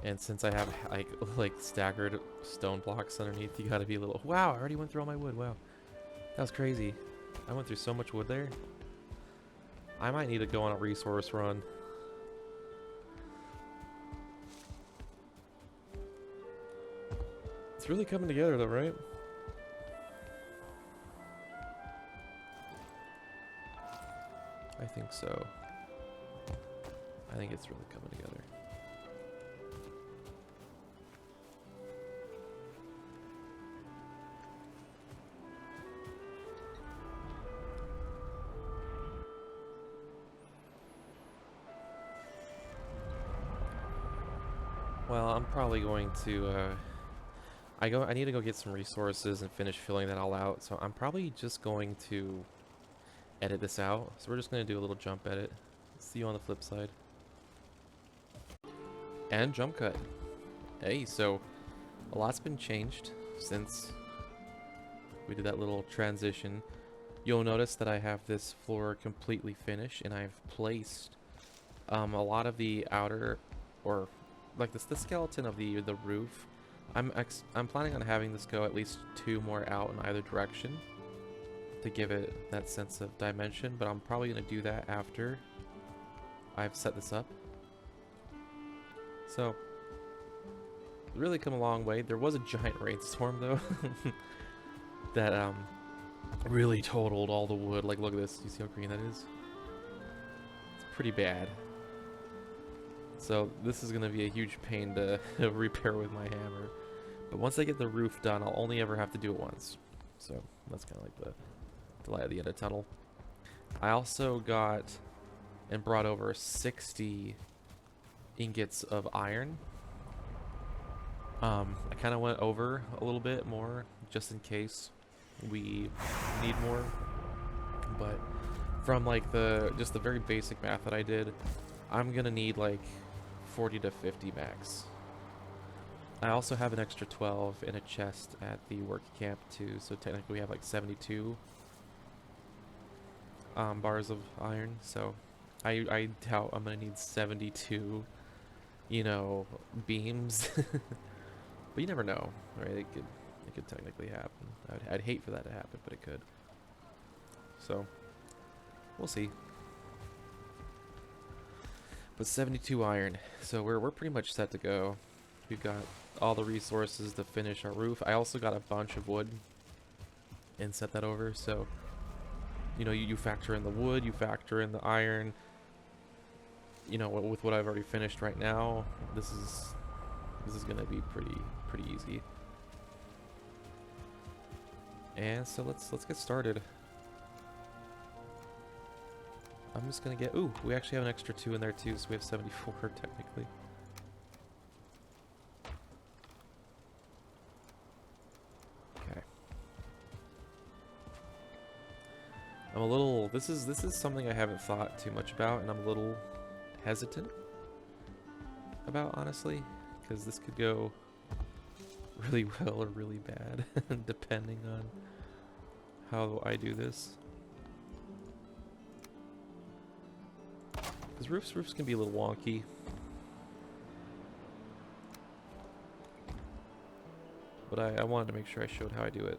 And since I have like staggered stone blocks underneath, you gotta be a little. Wow! I already went through all my wood. Wow, that was crazy. I went through so much wood there. I might need to go on a resource run. It's really coming together though, right? I think so. I think it's really coming together. Well, I'm probably going to, I need to go get some resources and finish filling that all out, so I'm probably just going to edit this out. So we're just going to do a little jump edit. See you on the flip side. And jump cut. Hey, so a lot's been changed since we did that little transition. You'll notice that I have this floor completely finished, and I've placed a lot of the outer, or like the skeleton of the roof. I'm planning on having this go at least 2 more out in either direction to give it that sense of dimension, but I'm probably going to do that after I've set this up. So, really come a long way. There was a giant rainstorm though that really totaled all the wood. Like, look at this. You see how green that is? It's pretty bad. So this is going to be a huge pain to repair with my hammer. But once I get the roof done, I'll only ever have to do it once. So that's kind of like the light at the end of the tunnel. I also got and brought over 60 ingots of iron. I kind of went over a little bit more just in case we need more. But from like just the very basic math that I did, I'm going to need like 40 to 50 max. I also have an extra 12 in a chest at the work camp too, so technically we have like 72 bars of iron. So I doubt I'm gonna need 72, you know, beams. But you never know, right? It could technically happen. I'd hate for that to happen, but it could. So we'll see. But 72 iron, so we're pretty much set to go. We've got all the resources to finish our roof. I also got a bunch of wood and set that over. So, you know, you factor in the wood, you factor in the iron. You know, with what I've already finished right now, this is gonna be pretty easy. And so let's get started. I'm just gonna get... Ooh, we actually have an extra 2 in there too, so we have 74 technically. Okay. I'm a little... This is something I haven't thought too much about, and I'm a little hesitant about, honestly, because this could go really well or really bad, depending on how I do this. Because roofs can be a little wonky. But I wanted to make sure I showed how I do it.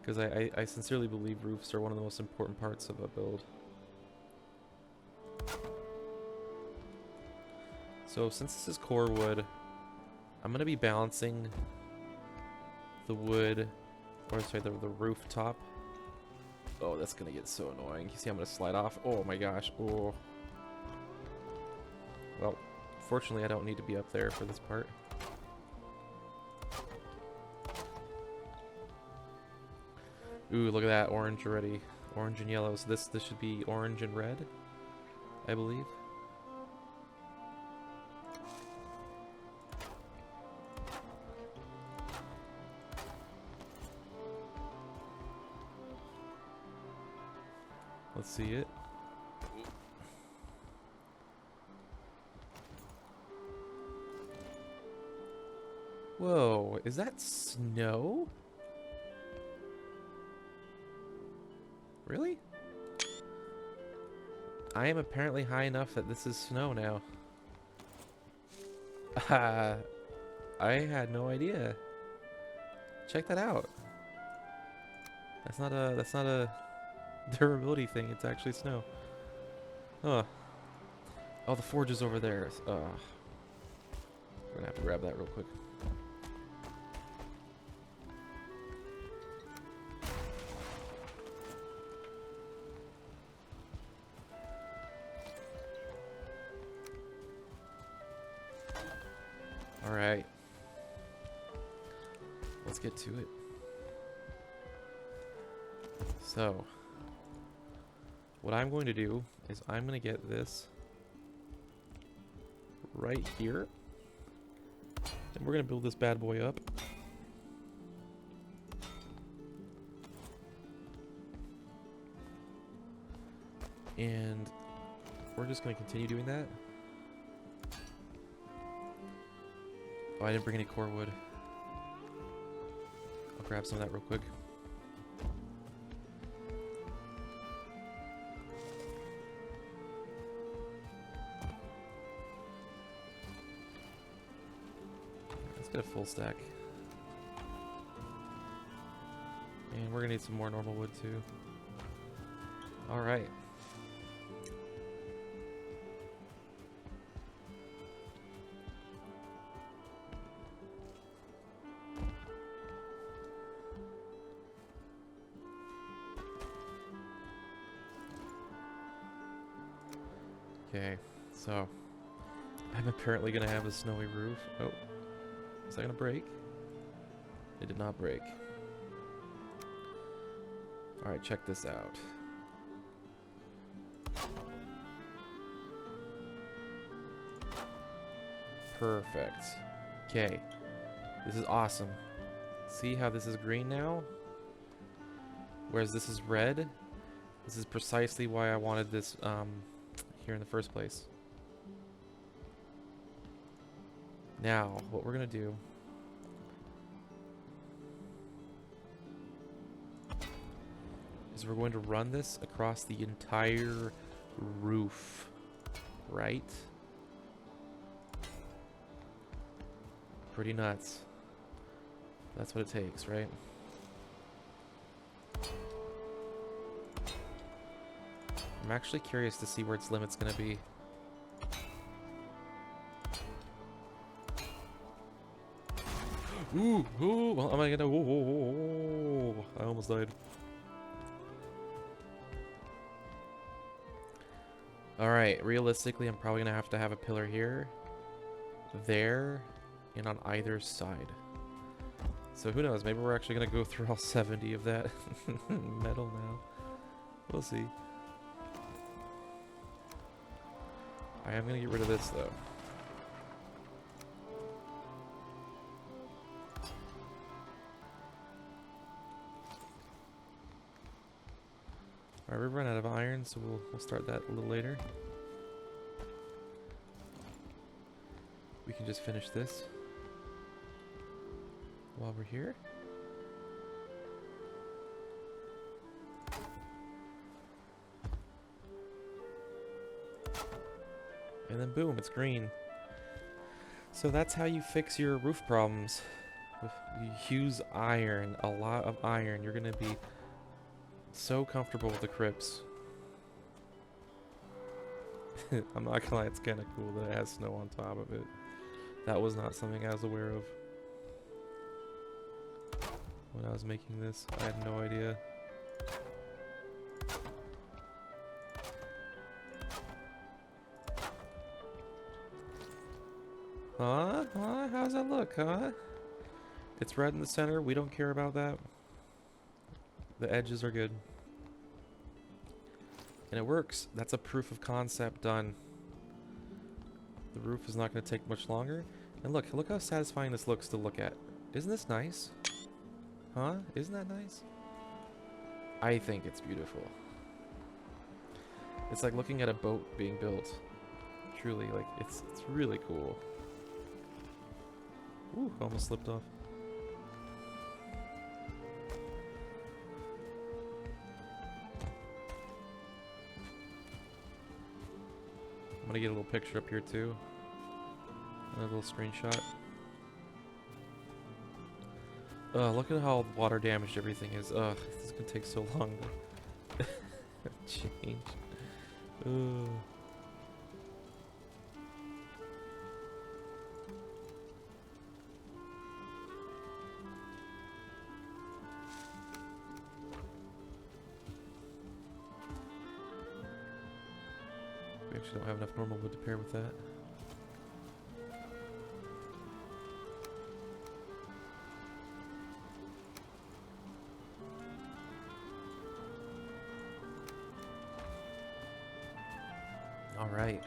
Because I sincerely believe roofs are one of the most important parts of a build. So since this is core wood, I'm going to be balancing the wood, or sorry, the rooftop. Oh, that's going to get so annoying. You see I'm going to slide off? Oh my gosh. Oh. Well, fortunately I don't need to be up there for this part. Ooh, look at that orange already. Orange and yellow. So this should be orange and red, I believe. Let's see it. Whoa, is that snow? Really? I am apparently high enough that this is snow now. I had no idea. Check that out. That's not a durability thing, it's actually snow. Huh. Oh, the forge is over there. We're gonna have to grab that real quick. Alright. Let's get to it. So, what I'm going to do is I'm going to get this right here. And we're going to build this bad boy up. And we're just going to continue doing that. Oh, I didn't bring any core wood. I'll grab some of that real quick. Let's get a full stack. And we're gonna need some more normal wood too. Alright. Okay, so I'm apparently gonna have a snowy roof. Oh, is that gonna break? It did not break. Alright, check this out. Perfect. Okay, this is awesome. See how this is green now? Whereas this is red. This is precisely why I wanted this here in the first place. Now, what we're gonna do is we're going to run this across the entire roof, right? Pretty nuts. That's what it takes, right? I'm actually curious to see where its limit's gonna be. Ooh, ooh, well, am I gonna? Whoa, I almost died. Alright, realistically, I'm probably gonna have to have a pillar here, there, and on either side. So who knows? Maybe we're actually gonna go through all 70 of that metal now. We'll see. I am gonna get rid of this though. Alright, we've run out of iron, so we'll start that a little later. We can just finish this while we're here. And then boom, it's green. So that's how you fix your roof problems. You use iron, a lot of iron. You're gonna be so comfortable with the crypts. I'm not gonna lie, it's kinda cool that it has snow on top of it. That was not something I was aware of when I was making this. I had no idea. Huh? Huh? How's that look, huh? It's red in the center. We don't care about that. The edges are good. And it works. That's a proof of concept done. The roof is not going to take much longer. And look how satisfying this looks to look at. Isn't this nice? Huh? Isn't that nice? I think it's beautiful. It's like looking at a boat being built. Truly, like, it's really cool. Ooh, almost slipped off. I'm gonna get a little picture up here too. Another little screenshot. Look at how water damaged everything is. Ugh, this is gonna take so long to change. Ugh. We actually don't have enough normal wood to pair with that. Alright.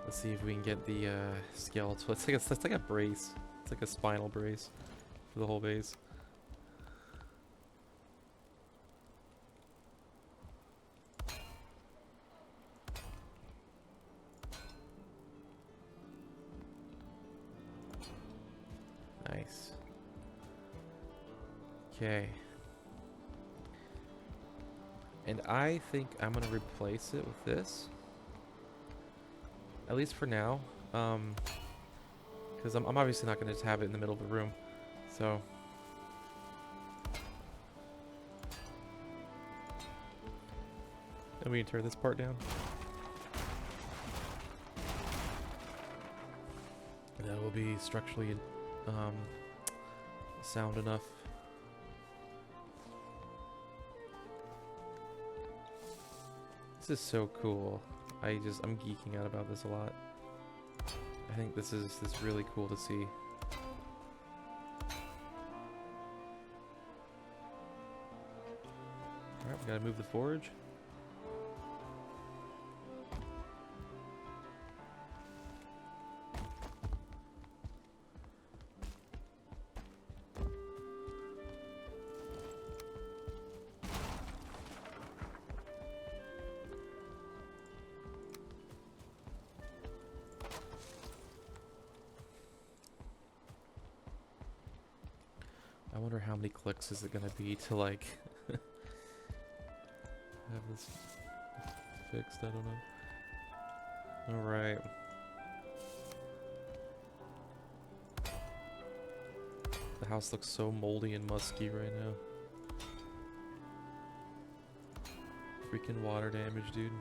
Let's see if we can get the skeletal. It's like a brace. It's like a spinal brace for the whole base. Nice. Okay. And I think I'm gonna replace it with this. At least for now. Because I'm obviously not gonna just have it in the middle of the room. So. And we can tear this part down. That will be structurally sound enough. This is so cool. I'm geeking out about this a lot. I think this is really cool to see. Alright, we gotta move the forge. I wonder how many clicks is it gonna be to like have this fixed. I don't know. All right. The house looks so moldy and musky right now. Freaking water damage, dude.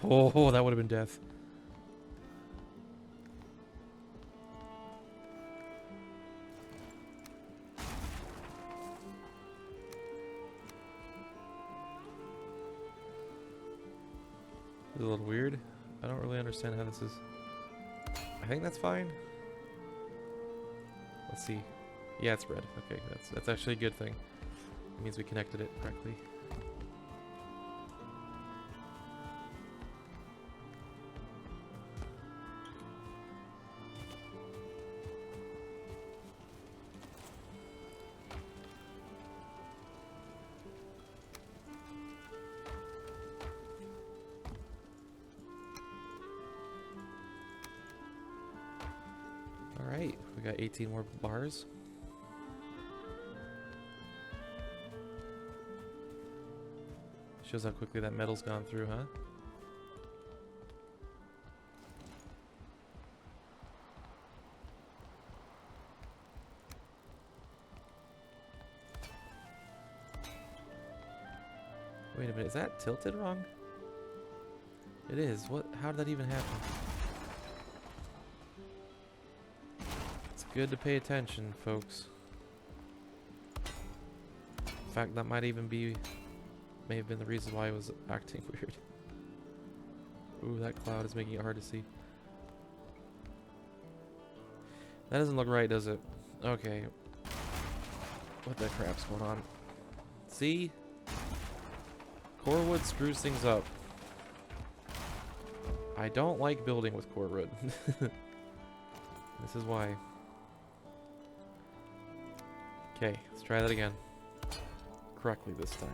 Oh, that would have been death. It's a little weird. I don't really understand how this is. I think that's fine. Let's see. Yeah, it's red. Okay, that's actually a good thing. It means we connected it correctly. Alright, we got 18 more bars. Shows how quickly that metal's gone through, huh? Wait a minute, is that tilted wrong? It is. What? How did that even happen? It's good to pay attention, folks. In fact, that might even be... may have been the reason why it was acting weird. Ooh, that cloud is making it hard to see. That doesn't look right, does it? Okay. What the crap's going on? See? Core wood screws things up. I don't like building with core wood. This is why. Okay, let's try that again. Correctly this time.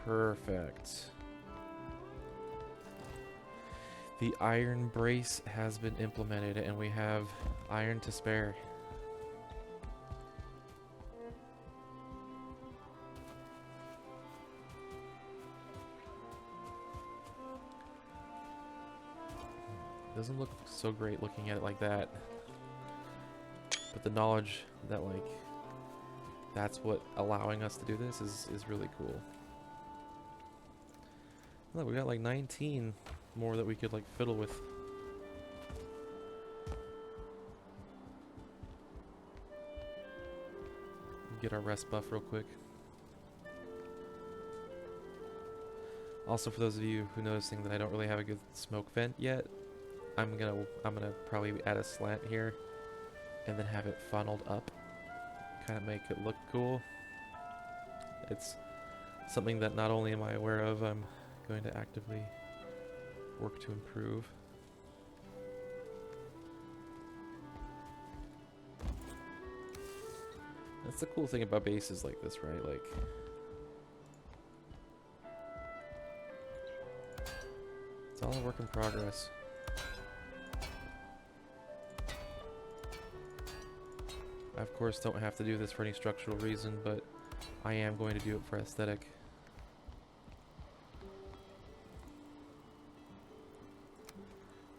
Perfect. The iron brace has been implemented and we have iron to spare. Doesn't look so great looking at it like that. But the knowledge that like that's what allowing us to do this is really cool. Look, we got like 19 more that we could like fiddle with. Get our rest buff real quick. Also, for those of you who are noticing that I don't really have a good smoke vent yet, I'm gonna probably add a slant here and then have it funneled up. Kind of make it look cool. It's something that not only am I aware of, I'm going to actively work to improve. That's the cool thing about bases like this, right? Like, it's all a work in progress. I of course don't have to do this for any structural reason, but I am going to do it for aesthetic.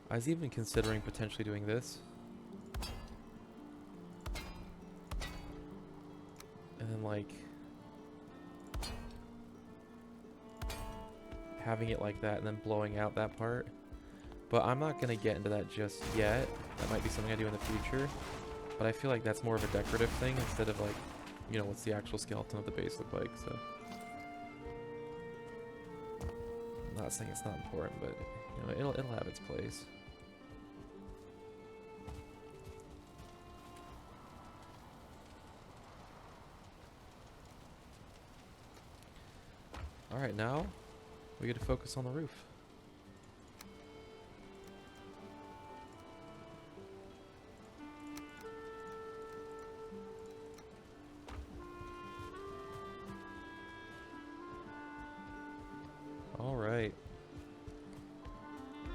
I was even considering potentially doing this. And then like having it like that and then blowing out that part. But I'm not going to get into that just yet. That might be something I do in the future. But I feel like that's more of a decorative thing instead of like, you know, what's the actual skeleton of the base look like, so. I'm not saying it's not important, but you know, it'll have its place. Alright, now we get to focus on the roof. Alright.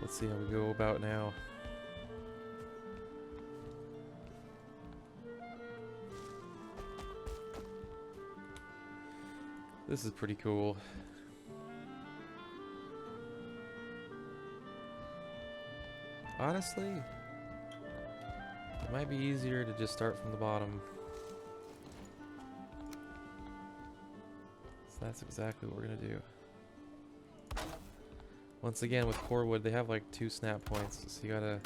Let's see how we go about now. This is pretty cool. Honestly, it might be easier to just start from the bottom. So that's exactly what we're gonna do. Once again, with core wood, they have like 2 snap points, so you gotta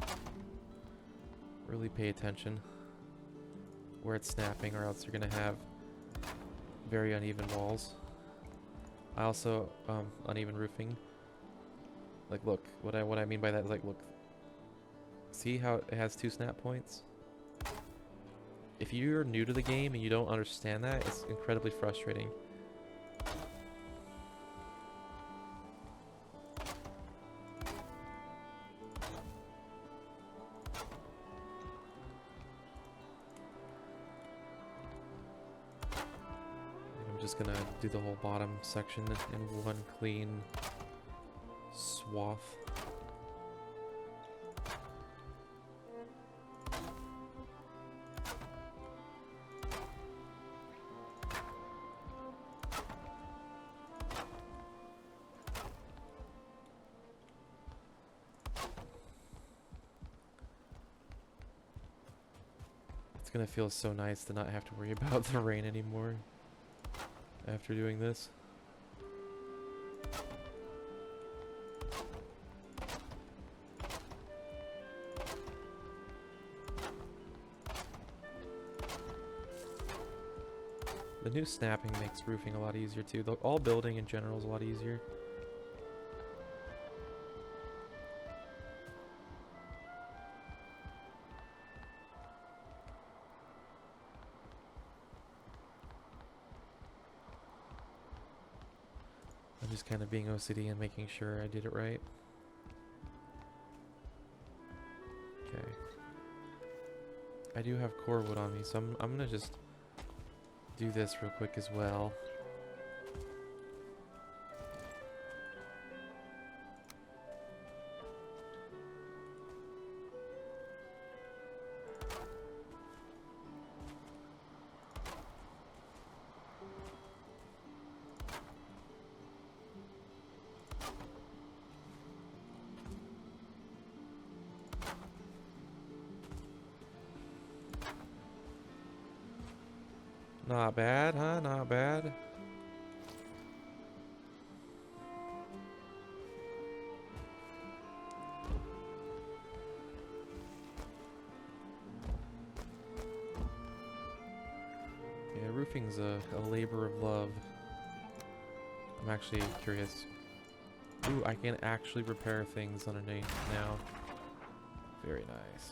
really pay attention where it's snapping, or else you're gonna have very uneven walls. I also uneven roofing. Like, look, what I mean by that is, like, look, see how it has 2 snap points? If you're new to the game and you don't understand that, it's incredibly frustrating. I'm just gonna do the whole bottom section in one clean swath. It's gonna feel so nice to not have to worry about the rain anymore after doing this. The new snapping makes roofing a lot easier too. All building in general is a lot easier. I'm just kind of being OCD and making sure I did it right. Okay. I do have core wood on me, so I'm gonna just do this real quick as well. Not bad, huh? Not bad. Yeah, roofing's a labor of love. I'm actually curious. Ooh, I can actually repair things underneath now. Very nice.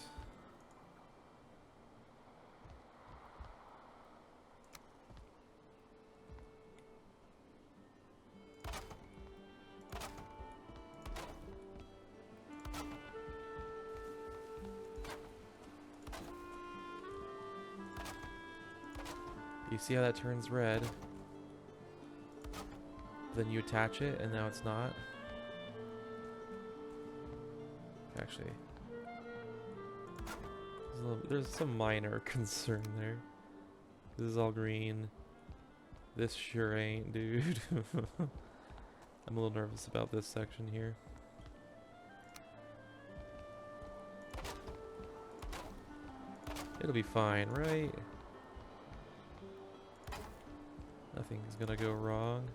You see how that turns red? Then you attach it, and now it's not. Actually, there's some minor concern there. This is all green. This sure ain't, dude. I'm a little nervous about this section here. It'll be fine, right? Nothing's gonna go wrong.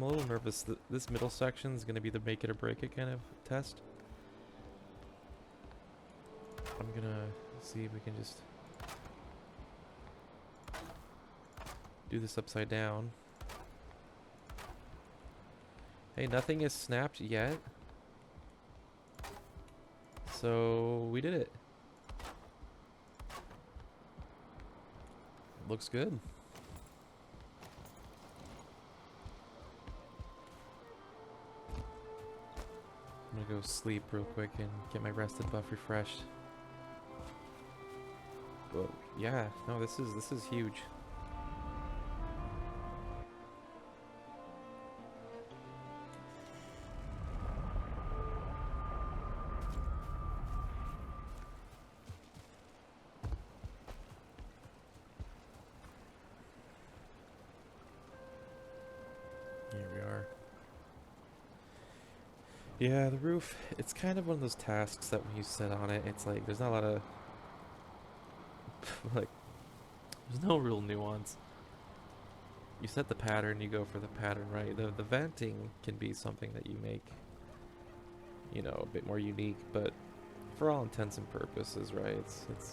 I'm a little nervous that this middle section is going to be the make it or break it kind of test. I'm going to see if we can just do this upside down. Hey, nothing is snapped yet. So we did it. Looks good. I'm gonna go sleep real quick and get my rested buff refreshed. Well, yeah, no, this is huge. Here we are. Yeah, the roof, it's kind of one of those tasks that when you sit on it, it's like there's not a lot of like there's no real nuance. You set the pattern, you go for the pattern, right? The venting can be something that you make, you know, a bit more unique, but for all intents and purposes, right?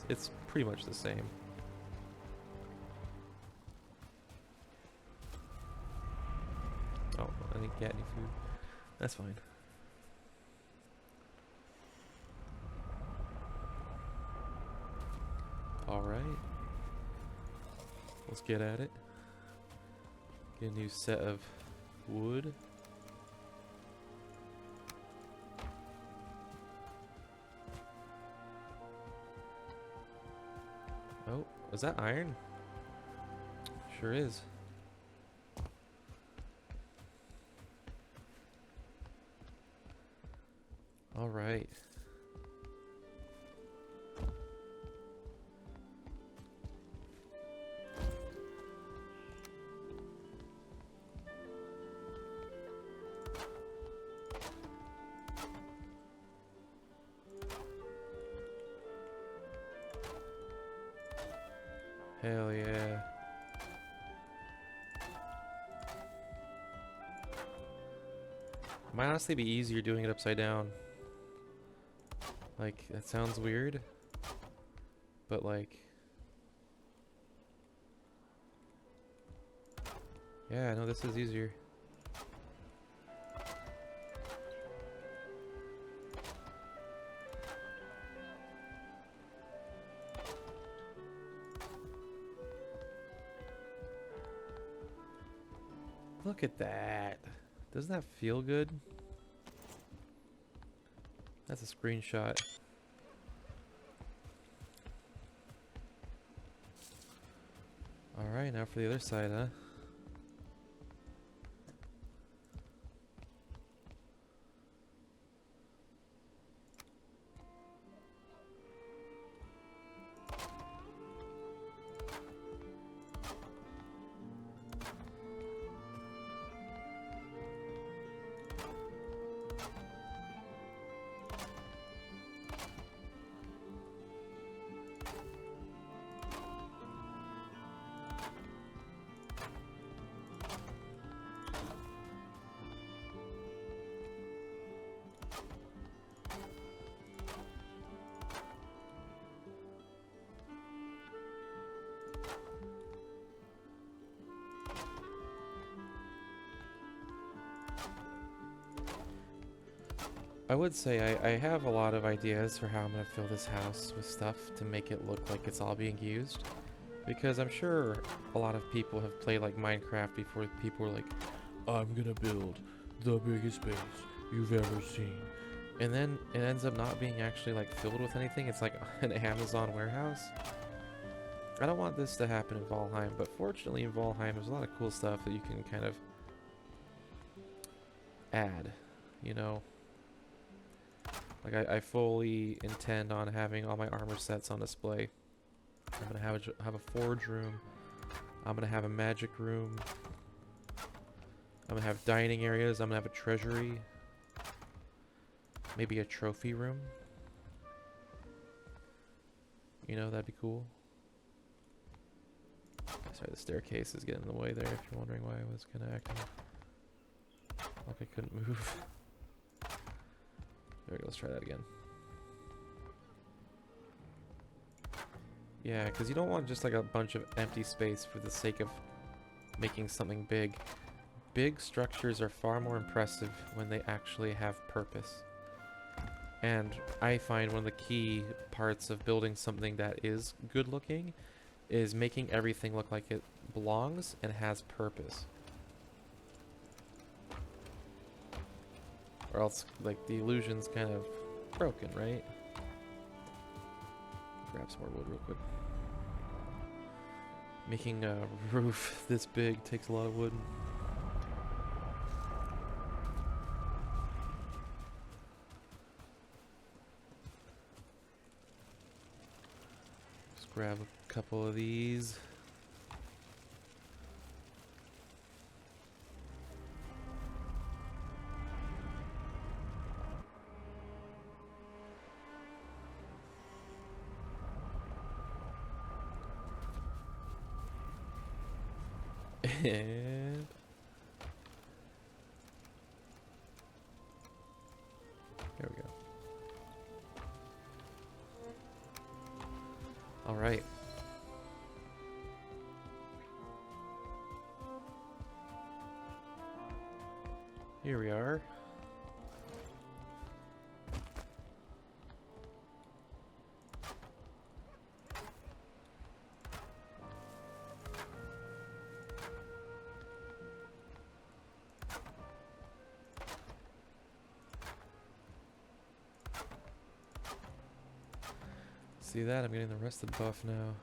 It's pretty much the same. Oh, I didn't get any food. That's fine. All right. Let's get at it. Get a new set of wood. Oh, is that iron? Sure is. All right. Hell yeah. Might honestly be easier doing it upside down. Like, that sounds weird, but like, yeah, no, this is easier. Look at that. Doesn't that feel good? That's a screenshot. Alright, now for the other side, huh? I would say I have a lot of ideas for how I'm going to fill this house with stuff to make it look like it's all being used. Because I'm sure a lot of people have played like Minecraft before. People were like, I'm going to build the biggest base you've ever seen. And then it ends up not being actually like filled with anything. It's like an Amazon warehouse. I don't want this to happen in Valheim, but fortunately in Valheim there's a lot of cool stuff that you can kind of add, you know? Like, I fully intend on having all my armor sets on display. I'm gonna have a forge room. I'm gonna have a magic room. I'm gonna have dining areas. I'm gonna have a treasury. Maybe a trophy room. You know, that'd be cool. Sorry, the staircase is getting in the way there, if you're wondering why I was kind of acting like I couldn't move. There we go, let's try that again. Yeah, because you don't want just like a bunch of empty space for the sake of making something big. Big structures are far more impressive when they actually have purpose. And I find one of the key parts of building something that is good looking is making everything look like it belongs and has purpose. Or else, like, the illusion's kind of broken, right? Grab some more wood real quick. Making a roof this big takes a lot of wood. Just grab a couple of these. And there we go. All right. Here we are. See that? I'm getting the rested buff now.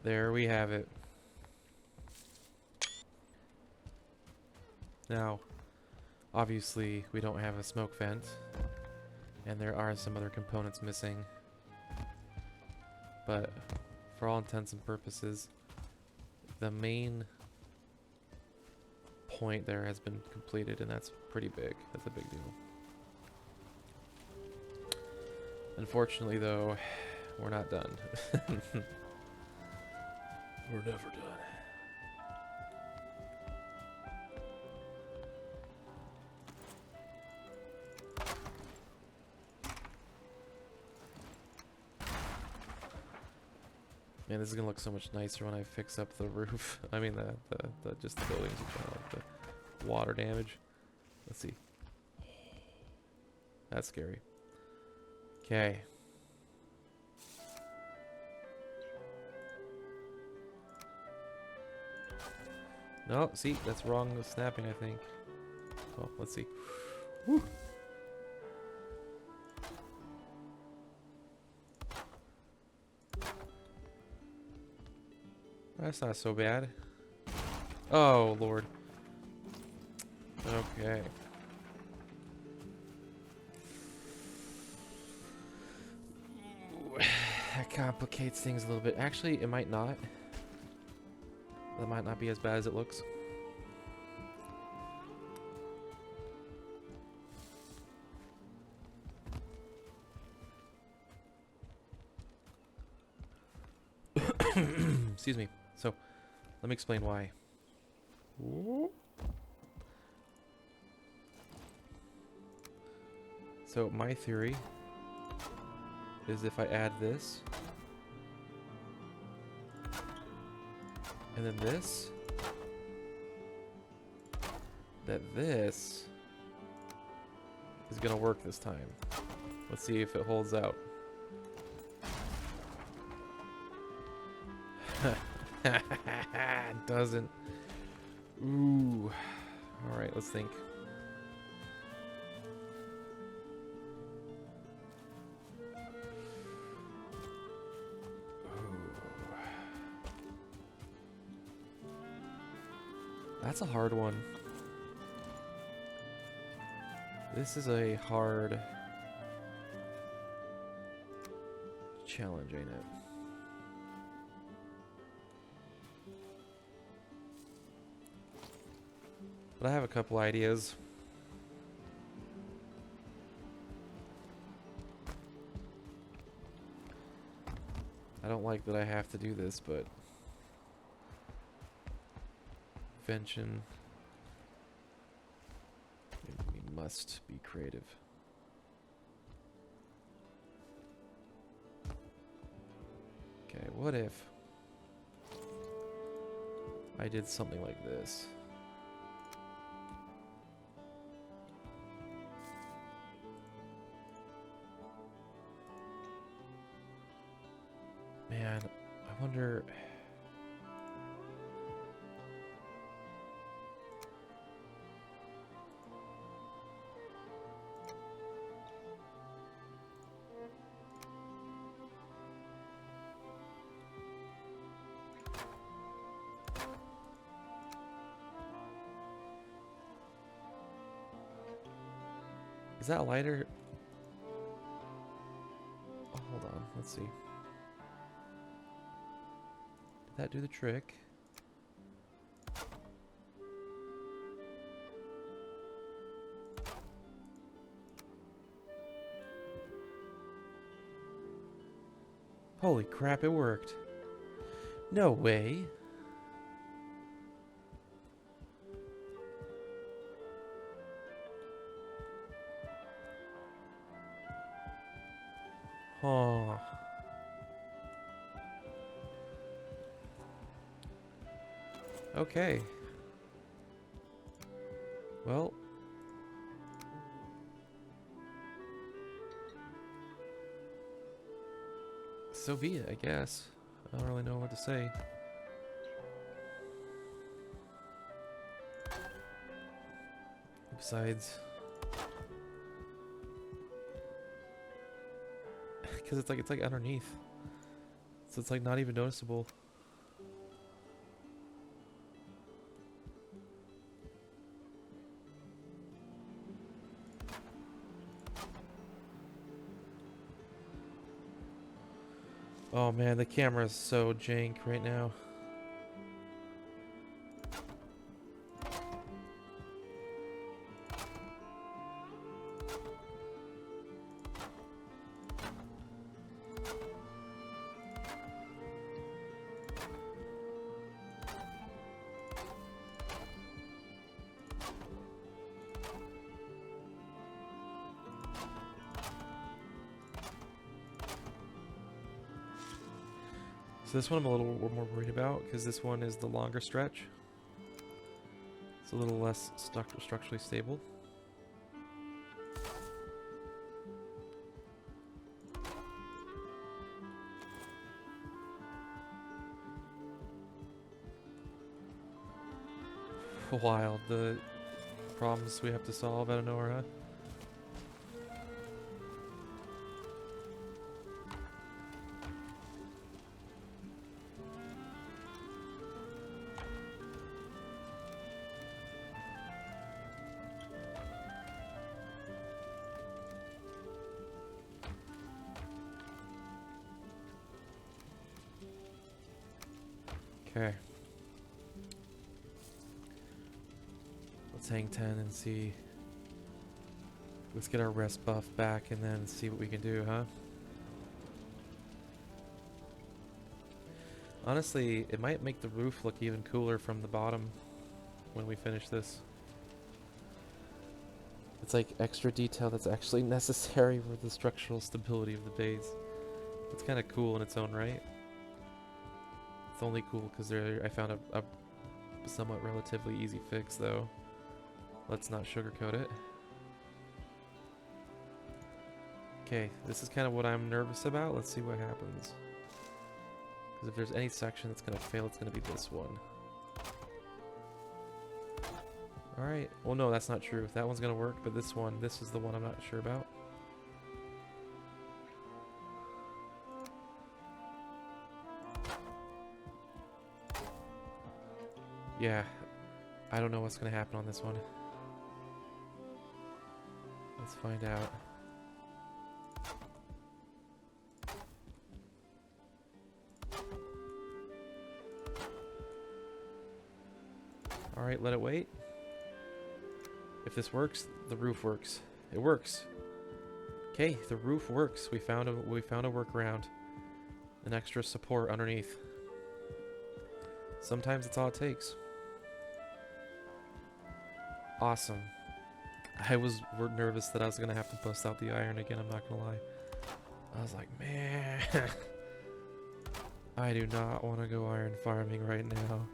There we have it. Now, obviously, we don't have a smoke vent, and there are some other components missing. But for all intents and purposes, the main point there has been completed, and that's pretty big. That's a big deal. Unfortunately, though, we're not done. We're never done. Man, this is gonna look so much nicer when I fix up the roof. I mean, the just the buildings in general, like the water damage. Let's see. That's scary. Okay. No, see, that's wrong with snapping, I think. Well, let's see. Woo. That's not so bad. Oh, Lord. Okay. Ooh, that complicates things a little bit. Actually, it might not. That might not be as bad as it looks. Excuse me. So, let me explain why. So, my theory is if I add this, and then this, that this is gonna work this time. Let's see if it holds out. It doesn't. Ooh. Alright, let's think. That's a hard one. This is a hard challenge, ain't it? But I have a couple ideas. I don't like that I have to do this, but invention. We must be creative. Okay, what if I did something like this? Man, I wonder. Is that lighter? Let's see. Did that do the trick? Holy crap, it worked. No way. Oh. Okay. Well. So be it, I guess. I don't really know what to say. Besides, because it's like underneath, so it's like not even noticeable. Oh man, the camera is so jank right now. So this one I'm a little more worried about because this one is the longer stretch. It's a little less structurally stable. Wild, the problems we have to solve out of nowhere, huh? Okay. Let's hang 10 and see. Let's get our rest buff back and then see what we can do, huh? Honestly, it might make the roof look even cooler from the bottom when we finish this. It's like extra detail that's actually necessary for the structural stability of the base. It's kind of cool in its own right. It's only cool because I found a somewhat relatively easy fix, though. Let's not sugarcoat it. Okay, this is kind of what I'm nervous about. Let's see what happens. Because if there's any section that's going to fail, it's going to be this one. Alright. Well, no, that's not true. That one's going to work, but this is the one I'm not sure about. Yeah. I don't know what's going to happen on this one. Let's find out. Alright, let it wait. If this works, the roof works. It works. Okay, the roof works. We found a workaround. An extra support underneath. Sometimes it's all it takes. Awesome. I was nervous that I was gonna have to bust out the iron again, I'm not gonna lie. I was like, man, I do not want to go iron farming right now.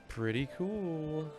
Pretty cool.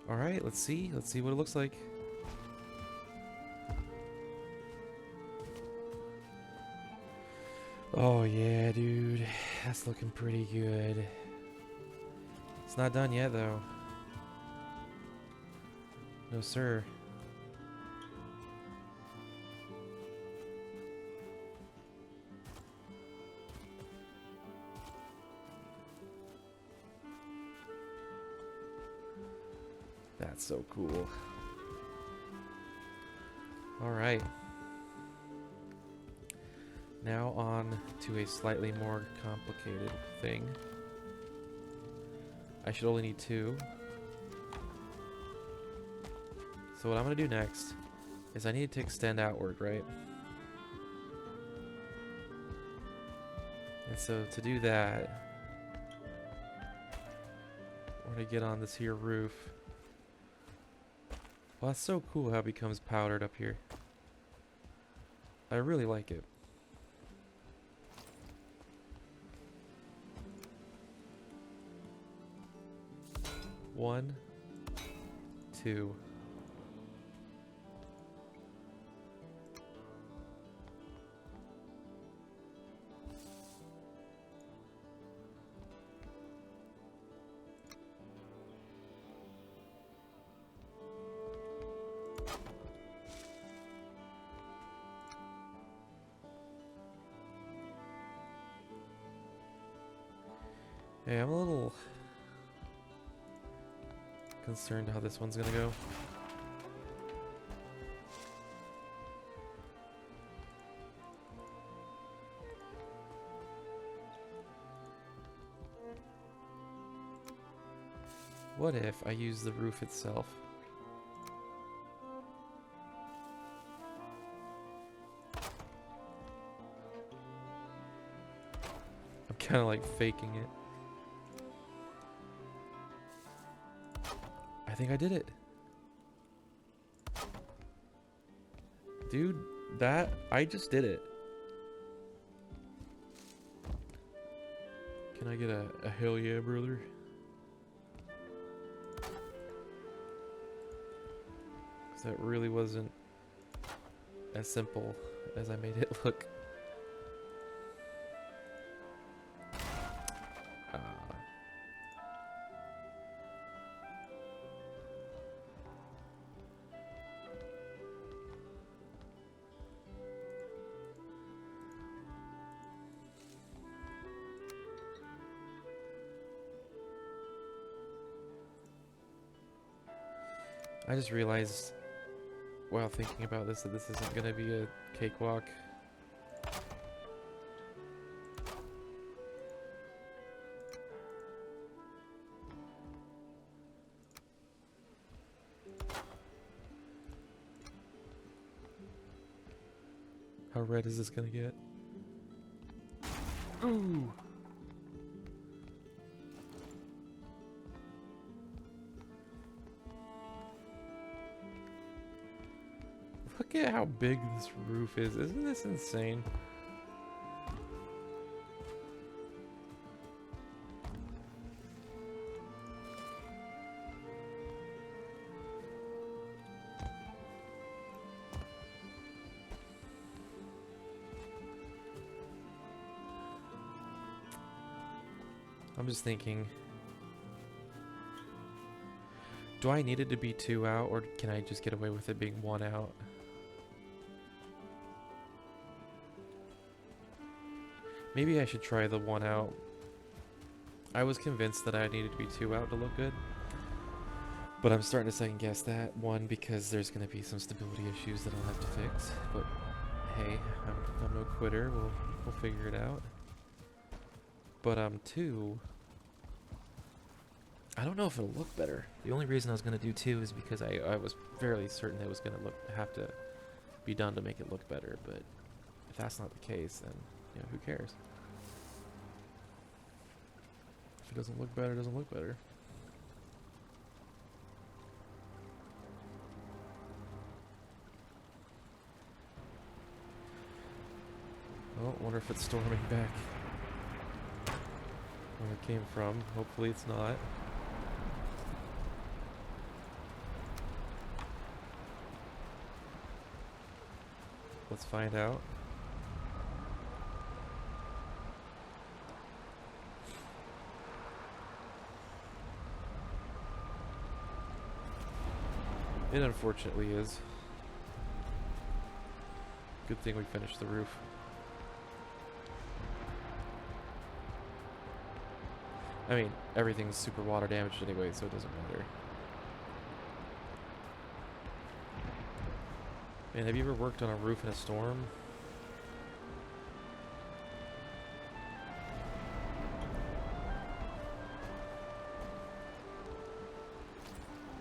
Alright, let's see. Let's see what it looks like. Oh yeah, dude. That's looking pretty good. It's not done yet, though. No, sir. That's so cool. Alright. Now on to a slightly more complicated thing. I should only need 2. So what I'm going to do next is I need to extend outward, right? And so to do that, we're going to get on this here roof. Well, that's so cool how it becomes powdered up here. I really like it. One, 2. Hey, I'm a little concerned how this one's gonna go. What if I use the roof itself? I'm kind of like faking it. I think I did it. Dude, I just did it. Can I get a hell yeah, brother? Because that really wasn't as simple as I made it look. I just realized while thinking about this that this isn't gonna be a cakewalk. How red is this gonna get? Ooh! Look at how big this roof is. Isn't this insane? I'm just thinking, do I need it to be 2 out, or can I just get away with it being 1 out? Maybe I should try the 1 out. I was convinced that I needed to be 2 out to look good, but I'm starting to second guess that. 1, because there's going to be some stability issues that I'll have to fix, but hey, I'm no quitter. We'll figure it out. But 2, I don't know if it'll look better. The only reason I was going to do 2 is because I was fairly certain it was going to have to be done to make it look better, but if that's not the case, then you know, who cares? If it doesn't look better, it doesn't look better. Well, wonder if it's storming back where it came from. Hopefully it's not. Let's find out. It unfortunately is. Good thing we finished the roof. I mean, everything's super water damaged anyway, so it doesn't matter. Man, have you ever worked on a roof in a storm?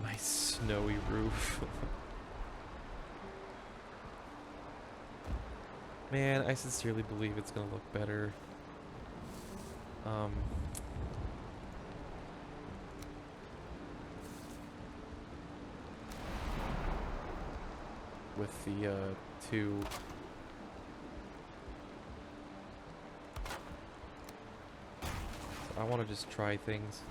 My snowy roof. Man, I sincerely believe it's gonna look better. With the two. So I want to just try things.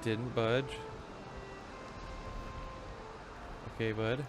Didn't budge. Okay, bud.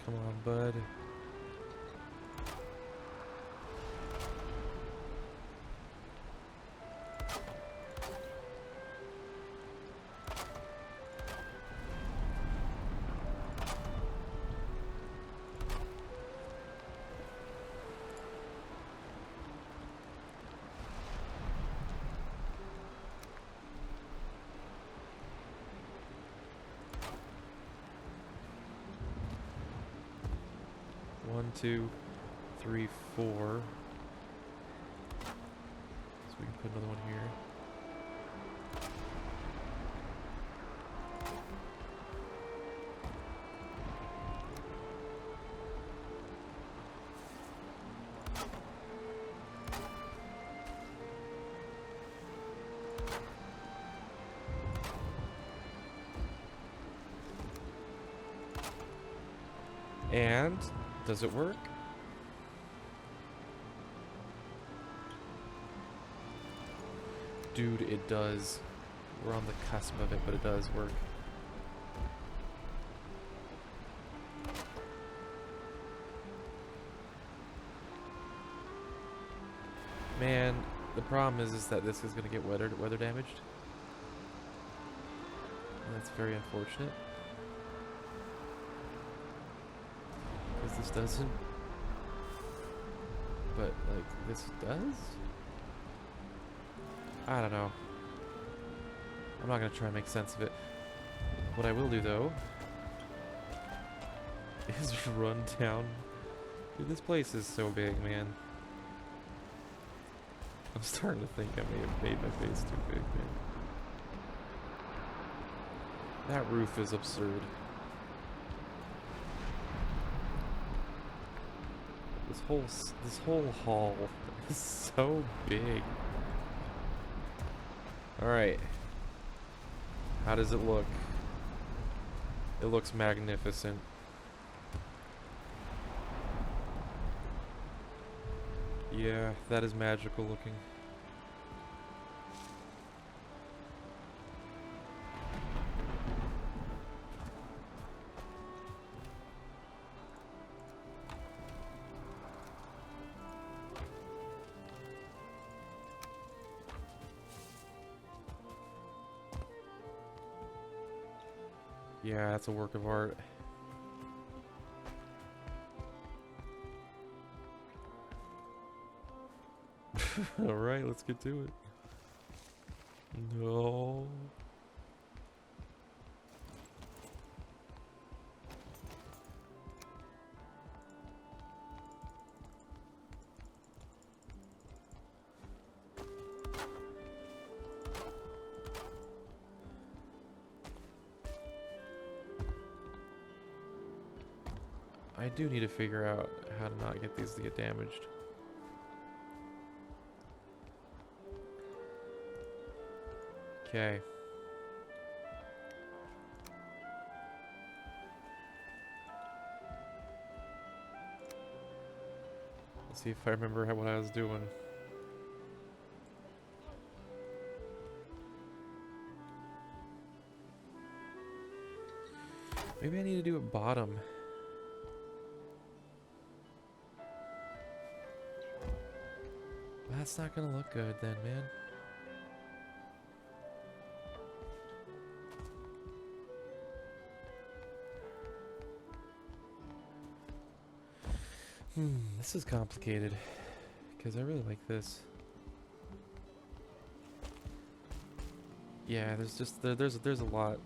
Come on, bud. One, two, three, four. So we can put another one here. And does it work? Dude, it does. We're on the cusp of it, but it does work. Man, the problem is that this is going to get weather damaged. And that's very unfortunate. Because this doesn't. But, like, this does? I don't know. I'm not going to try and make sense of it. What I will do, though, is run down. Dude, this place is so big, man. I'm starting to think I may have made my face too big, man. That roof is absurd. This whole hall is so big. Alright. How does it look? It looks magnificent. Yeah, that is magical looking. Yeah, that's a work of art. Alright, let's get to it. No. I do need to figure out how to not get these to get damaged. Okay. Let's see if I remember what I was doing. Maybe I need to do it bottom. That's not gonna look good then, man. This is complicated because I really like this. Yeah, there's just there's a lot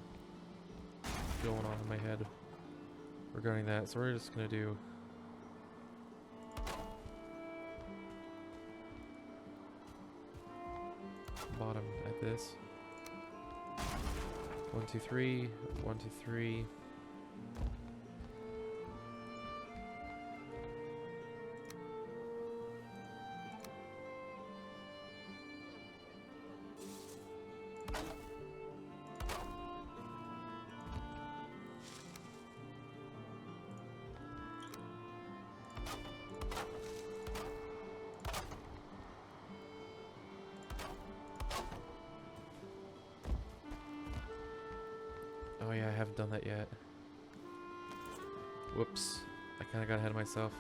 going on in my head regarding that, so we're just gonna do bottom at this. 1, 2, 3, 1, 2, 3. Oh yeah, I haven't done that yet. Whoops. I kind of got ahead of myself.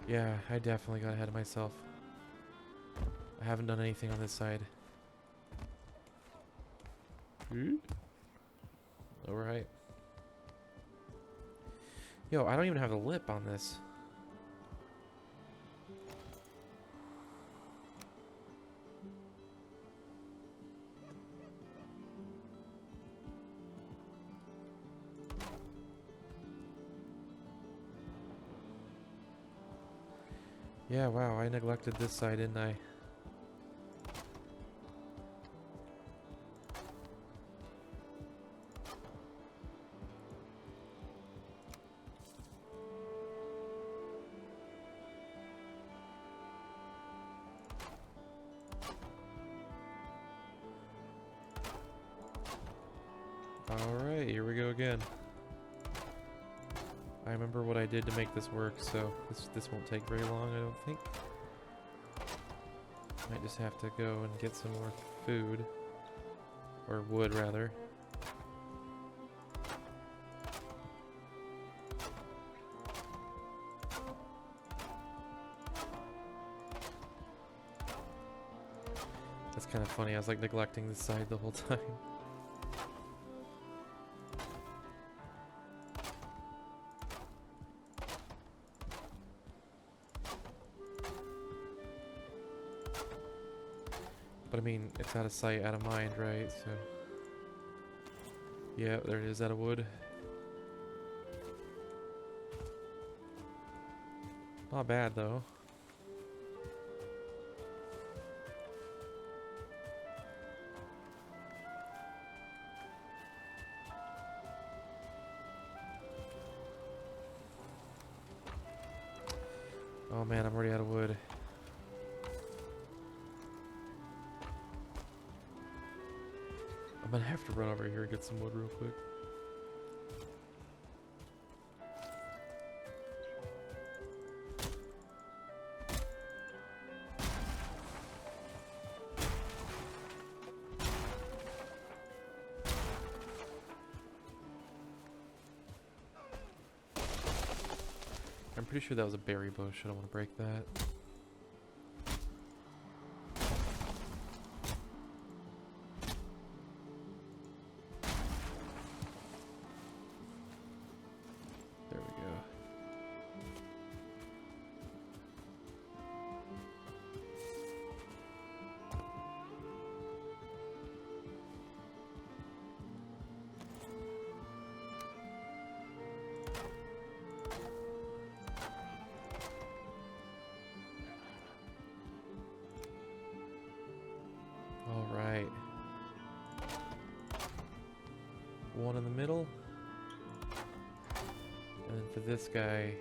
Yeah, I definitely got ahead of myself. I haven't done anything on this side. Alright. Yo, I don't even have a lip on this. Yeah, wow, I neglected this side, didn't I? Alright, here we go again. I remember what I did to make this work, so this won't take very long, I don't think. Might just have to go and get some more food. Or wood, rather. That's kind of funny, I was like neglecting this side the whole time. But I mean, it's out of sight, out of mind, right? So, yeah, there it is, out of wood. Not bad, though. Oh man, I'm already out of wood. I'm gonna have to run over here and get some wood real quick. pretty sure that was a berry bush. I don't want to break that. There we go. All right. One in the middle. And then for this guy,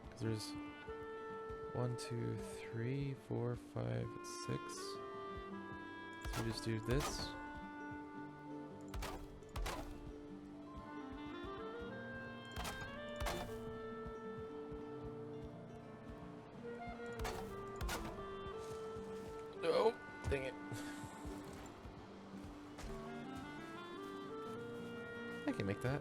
because there's 1, 2, 3, 4, 5, 6. So we just do this. Oh, dang it. I can make that.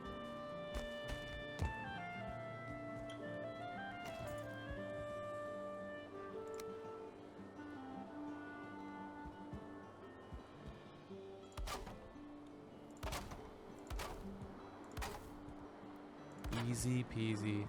Easy peasy.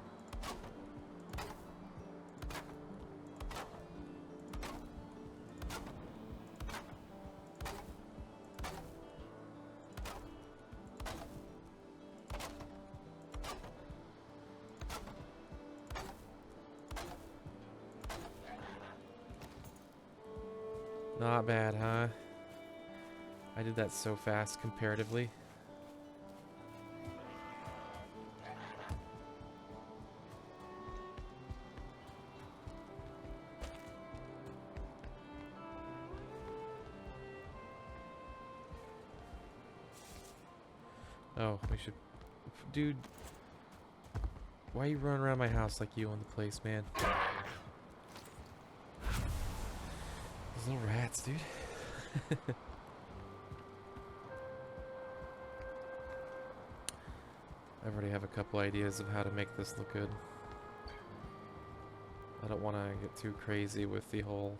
Not bad, huh? I did that so fast comparatively. Oh, we should... Dude, why are you running around my house like you own the place, man? Those little rats, dude. I already have a couple ideas of how to make this look good. I don't want to get too crazy with the whole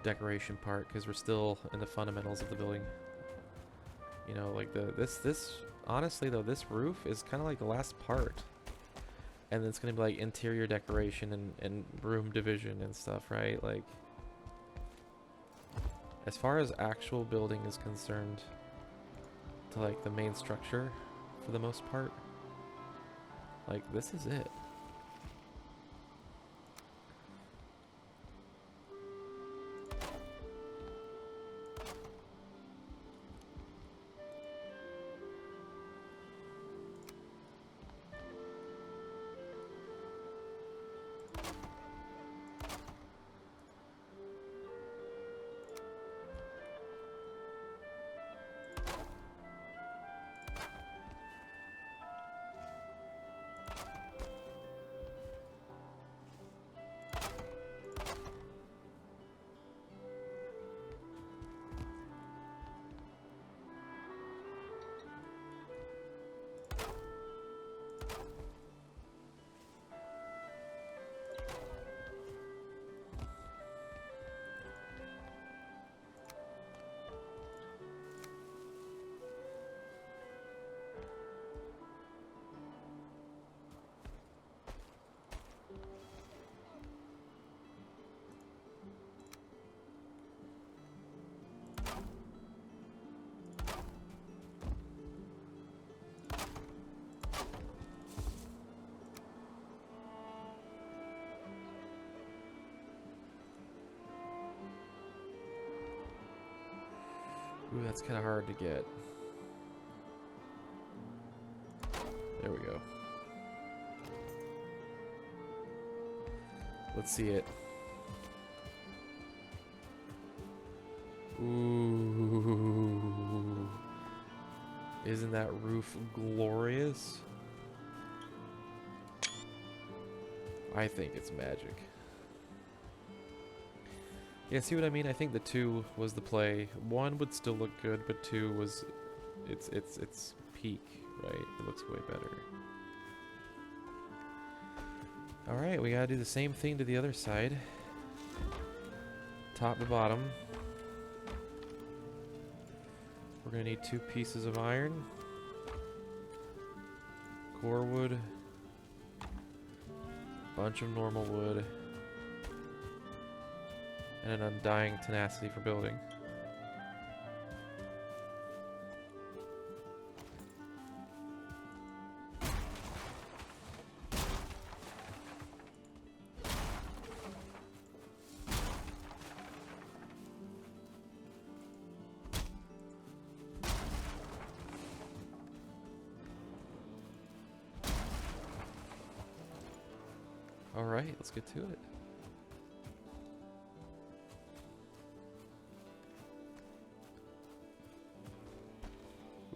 decoration part because we're still in the fundamentals of the building. You know, like this honestly though, this roof is kind of like the last part. And it's going to be like interior decoration and room division and stuff, right? Like, as far as actual building is concerned, to like the main structure, for the most part, like this is it. Ooh, that's kind of hard to get. There we go. Let's see it. Ooh. Isn't that roof glorious? I think it's magic. Yeah, see what I mean? I think the 2 was the play. 1 would still look good, but 2 was it's peak, right? It looks way better. All right, we gotta do the same thing to the other side. Top to bottom. We're gonna need 2 pieces of iron, core wood, bunch of normal wood, and an undying tenacity for building. All right, let's get to it.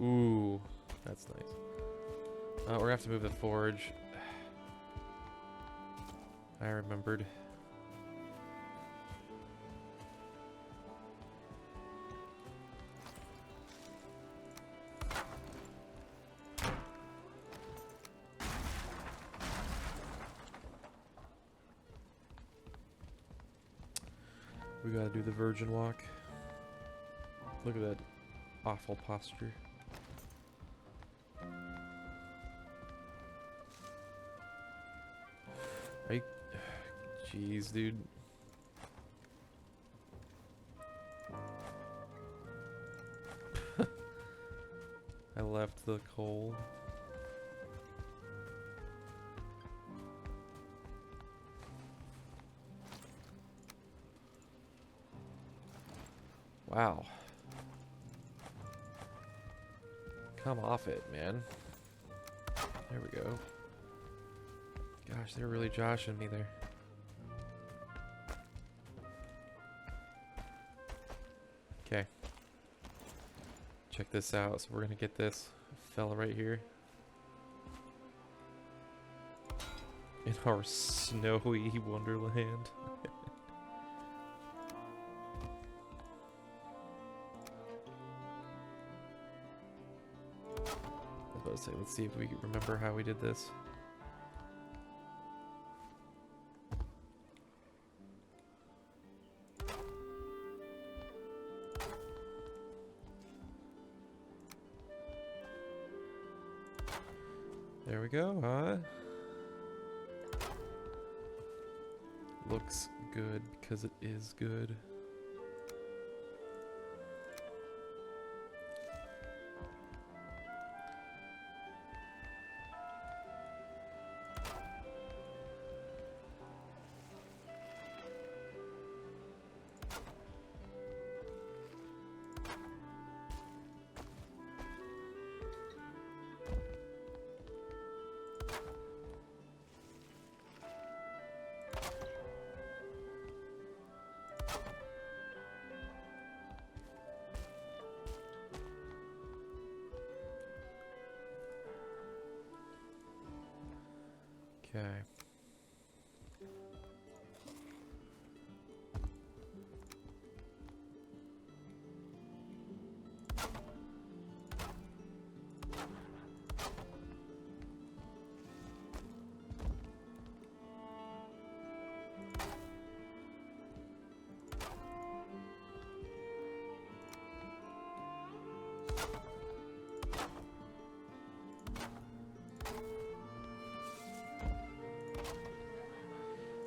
Ooh, that's nice. We're gonna have to move the forge. I remembered. We gotta do the virgin walk. Look at that awful posture. Are you... Jeez, dude. I left the coal. Wow. Come off it, man. There we go. Gosh, they're really joshing me there. Okay. Check this out. So we're gonna get this fella right here in our snowy wonderland. Say, let's see if we can remember how we did this. There we go, huh? Looks good because it is good. Okay.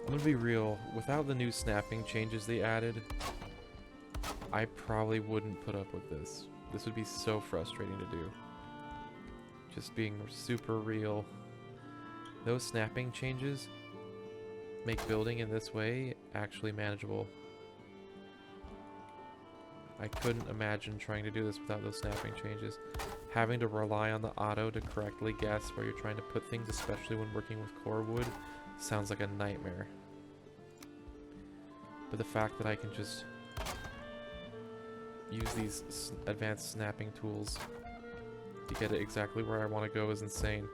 I'm gonna be real, without the new snapping changes they added, I probably wouldn't put up with this. This would be so frustrating to do. Just being super real. Those snapping changes make building in this way actually manageable. I couldn't imagine trying to do this without those snapping changes. Having to rely on the auto to correctly guess where you're trying to put things, especially when working with core wood, sounds like a nightmare. But the fact that I can just use these advanced snapping tools to get it exactly where I want to go is insane.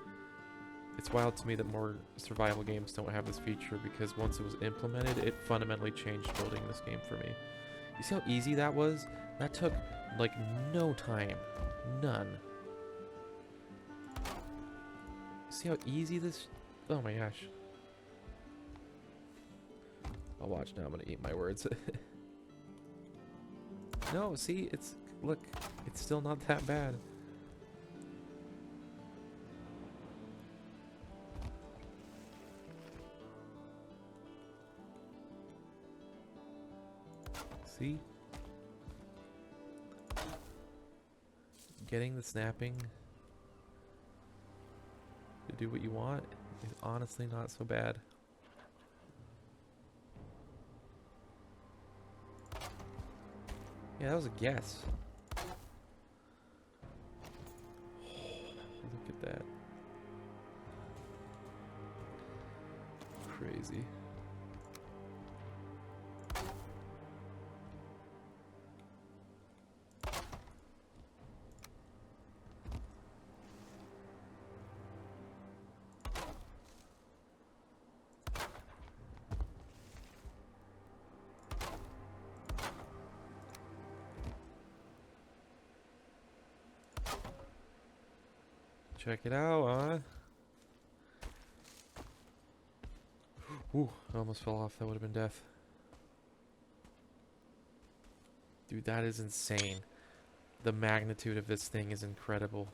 It's wild to me that more survival games don't have this feature, because once it was implemented, it fundamentally changed building this game for me. You see how easy that was? That took like no time. None. See how easy this... Oh my gosh. I'll watch now. I'm gonna eat my words. No, see, it's... Look, it's still not that bad. See? Getting the snapping to do what you want is honestly not so bad. Yeah, that was a guess. Look at that. Crazy. Check it out, huh? Ooh, I almost fell off. That would have been death. Dude, that is insane. The magnitude of this thing is incredible.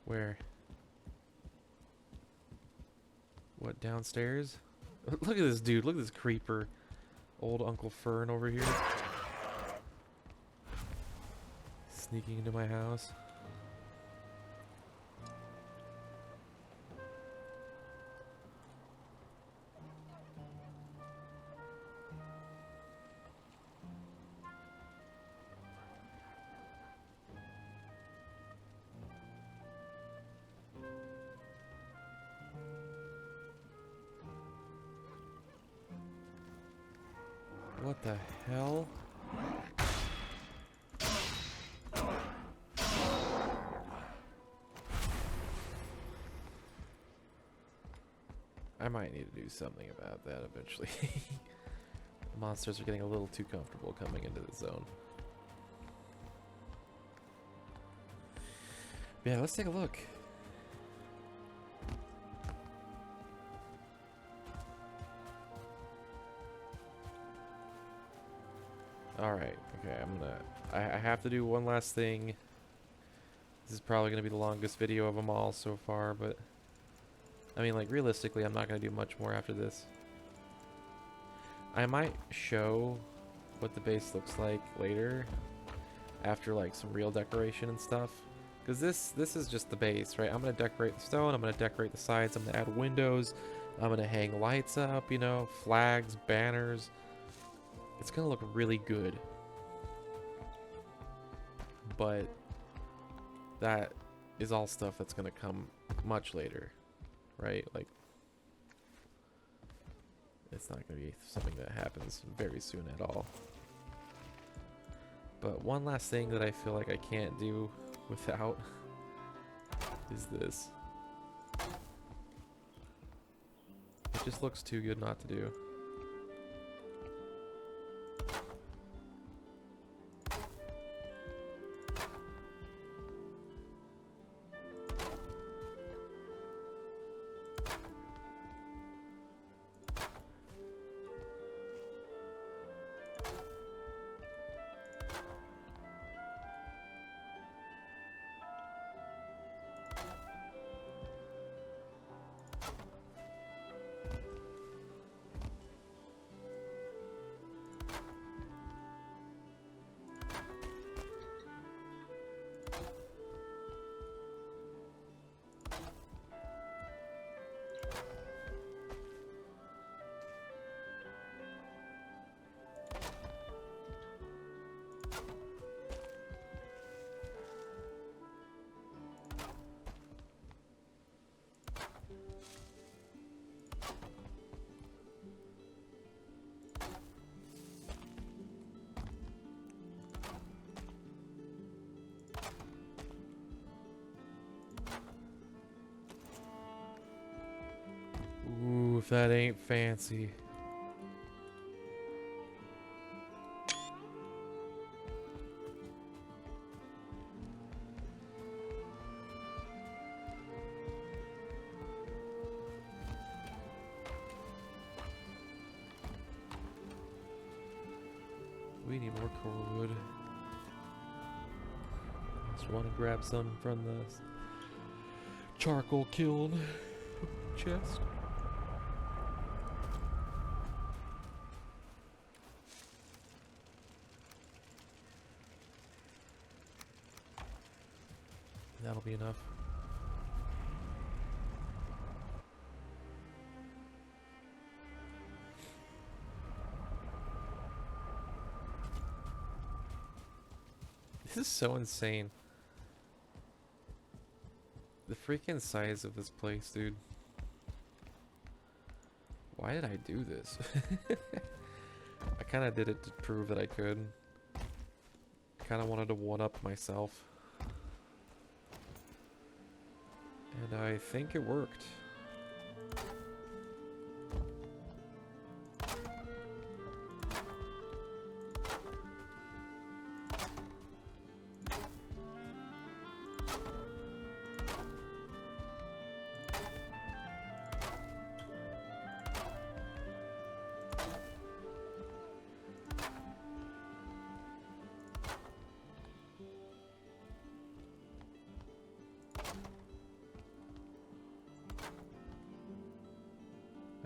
Where? What, downstairs? Look at this dude. Look at this creeper. Old Uncle Fern over here. Sneaking into my house. What the hell? I might need to do something about that eventually. The monsters are getting a little too comfortable coming into the zone. Yeah, let's take a look. Alright, okay, I have to do one last thing. This is probably gonna be the longest video of them all so far, but I mean, like, realistically, I'm not gonna do much more after this. I might show what the base looks like later, after like some real decoration and stuff, because this is just the base, right? I'm gonna decorate the stone, I'm gonna decorate the sides, I'm gonna add windows, I'm gonna hang lights up, you know, flags, banners. It's gonna look really good, but that is all stuff that's gonna come much later, right? Like, it's not gonna be something that happens very soon at all. But one last thing that I feel like I can't do without is this. It just looks too good not to do. if that ain't fancy. We need more core wood. Just want to grab some from the charcoal kiln chest. That'll be enough. This is so insane. The freaking size of this place, dude. Why did I do this? I kind of did it to prove that I could. Kind of wanted to one-up myself. And I think it worked.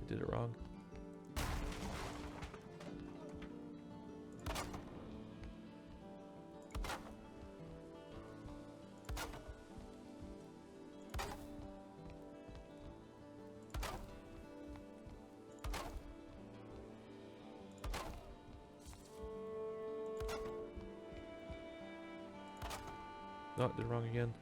Did it wrong. No, did it wrong again.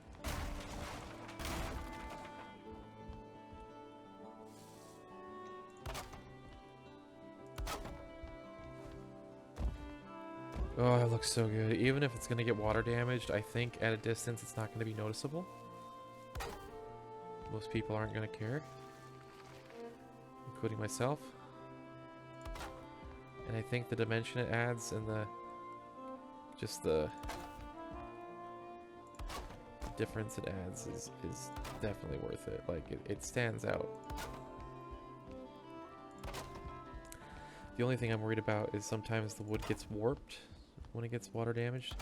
Oh, it looks so good. Even if it's going to get water damaged, I think at a distance it's not going to be noticeable. Most people aren't going to care, including myself. And I think the dimension it adds and the difference it adds is definitely worth it. Like, it stands out. The only thing I'm worried about is sometimes the wood gets warped when it gets water damaged,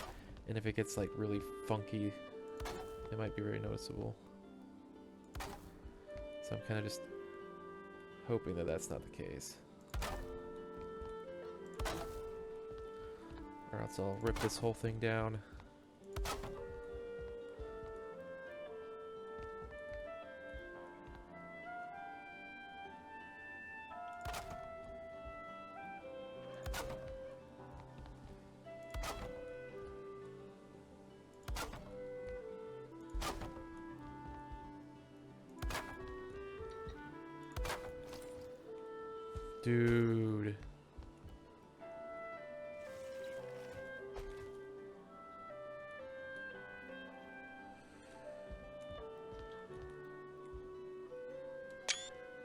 and if it gets like really funky, it might be very noticeable. So I'm kind of just hoping that that's not the case, or else I'll rip this whole thing down. Dude.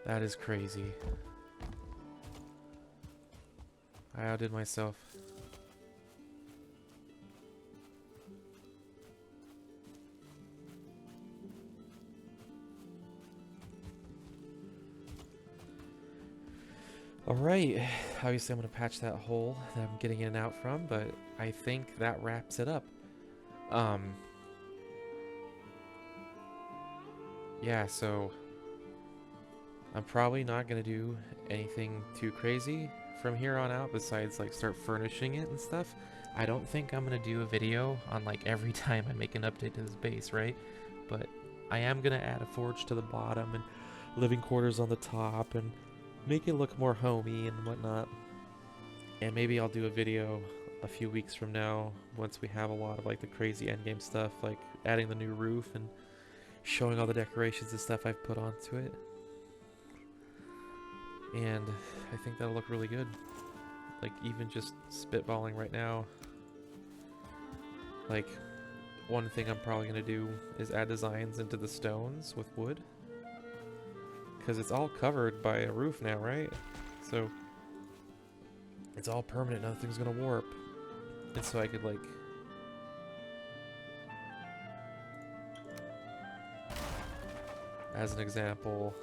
That is crazy. I outdid myself. Alright, obviously I'm going to patch that hole that I'm getting in and out from, but I think that wraps it up. Yeah, so I'm probably not going to do anything too crazy from here on out besides like start furnishing it and stuff. I don't think I'm going to do a video on like every time I make an update to this base, right? But I am going to add a forge to the bottom and living quarters on the top and make it look more homey and whatnot. And maybe I'll do a video a few weeks from now once we have a lot of like the crazy endgame stuff, like adding the new roof and showing all the decorations and stuff I've put onto it. And I think that'll look really good. Like, even just spitballing right now, like, one thing I'm probably gonna do is add designs into the stones with wood. Because it's all covered by a roof now, right? So it's all permanent, nothing's gonna warp. And so I could like... As an example...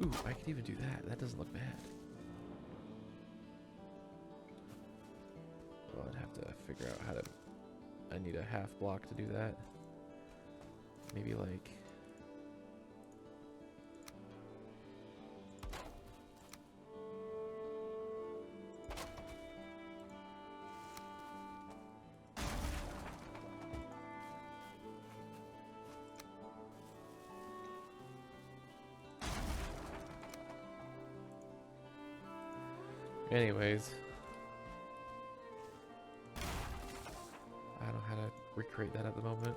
Ooh, I could even do that. That doesn't look bad. Well, I'd have to figure out how to... I need a half block to do that. Maybe like... Anyways. I don't know how to recreate that at the moment.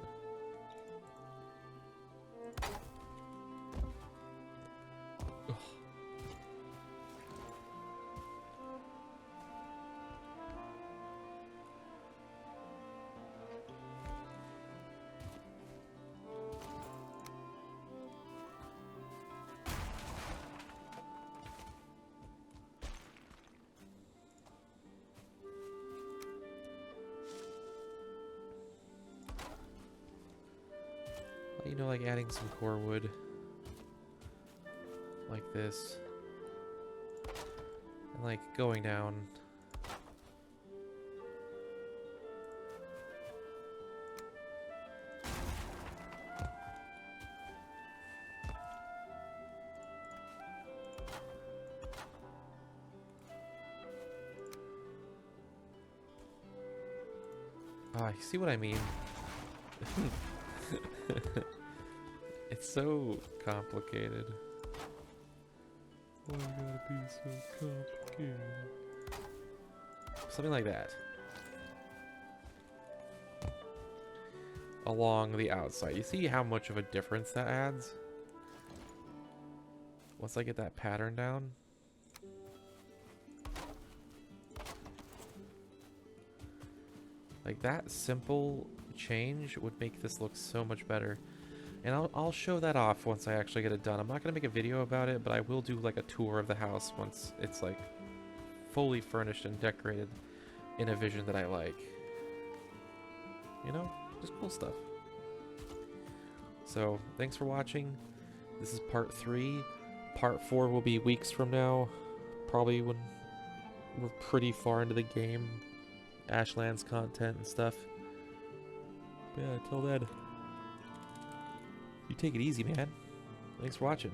Ugh. You know, like adding some core wood like this and like going down. Ah, you see what I mean? It's so complicated. Why gotta be so complicated? Something like that. Along the outside. You see how much of a difference that adds? Once I get that pattern down. Like that simple change would make this look so much better. And I'll show that off once I actually get it done. I'm not going to make a video about it, but I will do like a tour of the house once it's like fully furnished and decorated in a vision that I like. You know, just cool stuff. So, thanks for watching. This is part 3. Part 4 will be weeks from now. Probably when we're pretty far into the game. Ashlands content and stuff. But yeah, until then. You take it easy, man. Thanks for watching.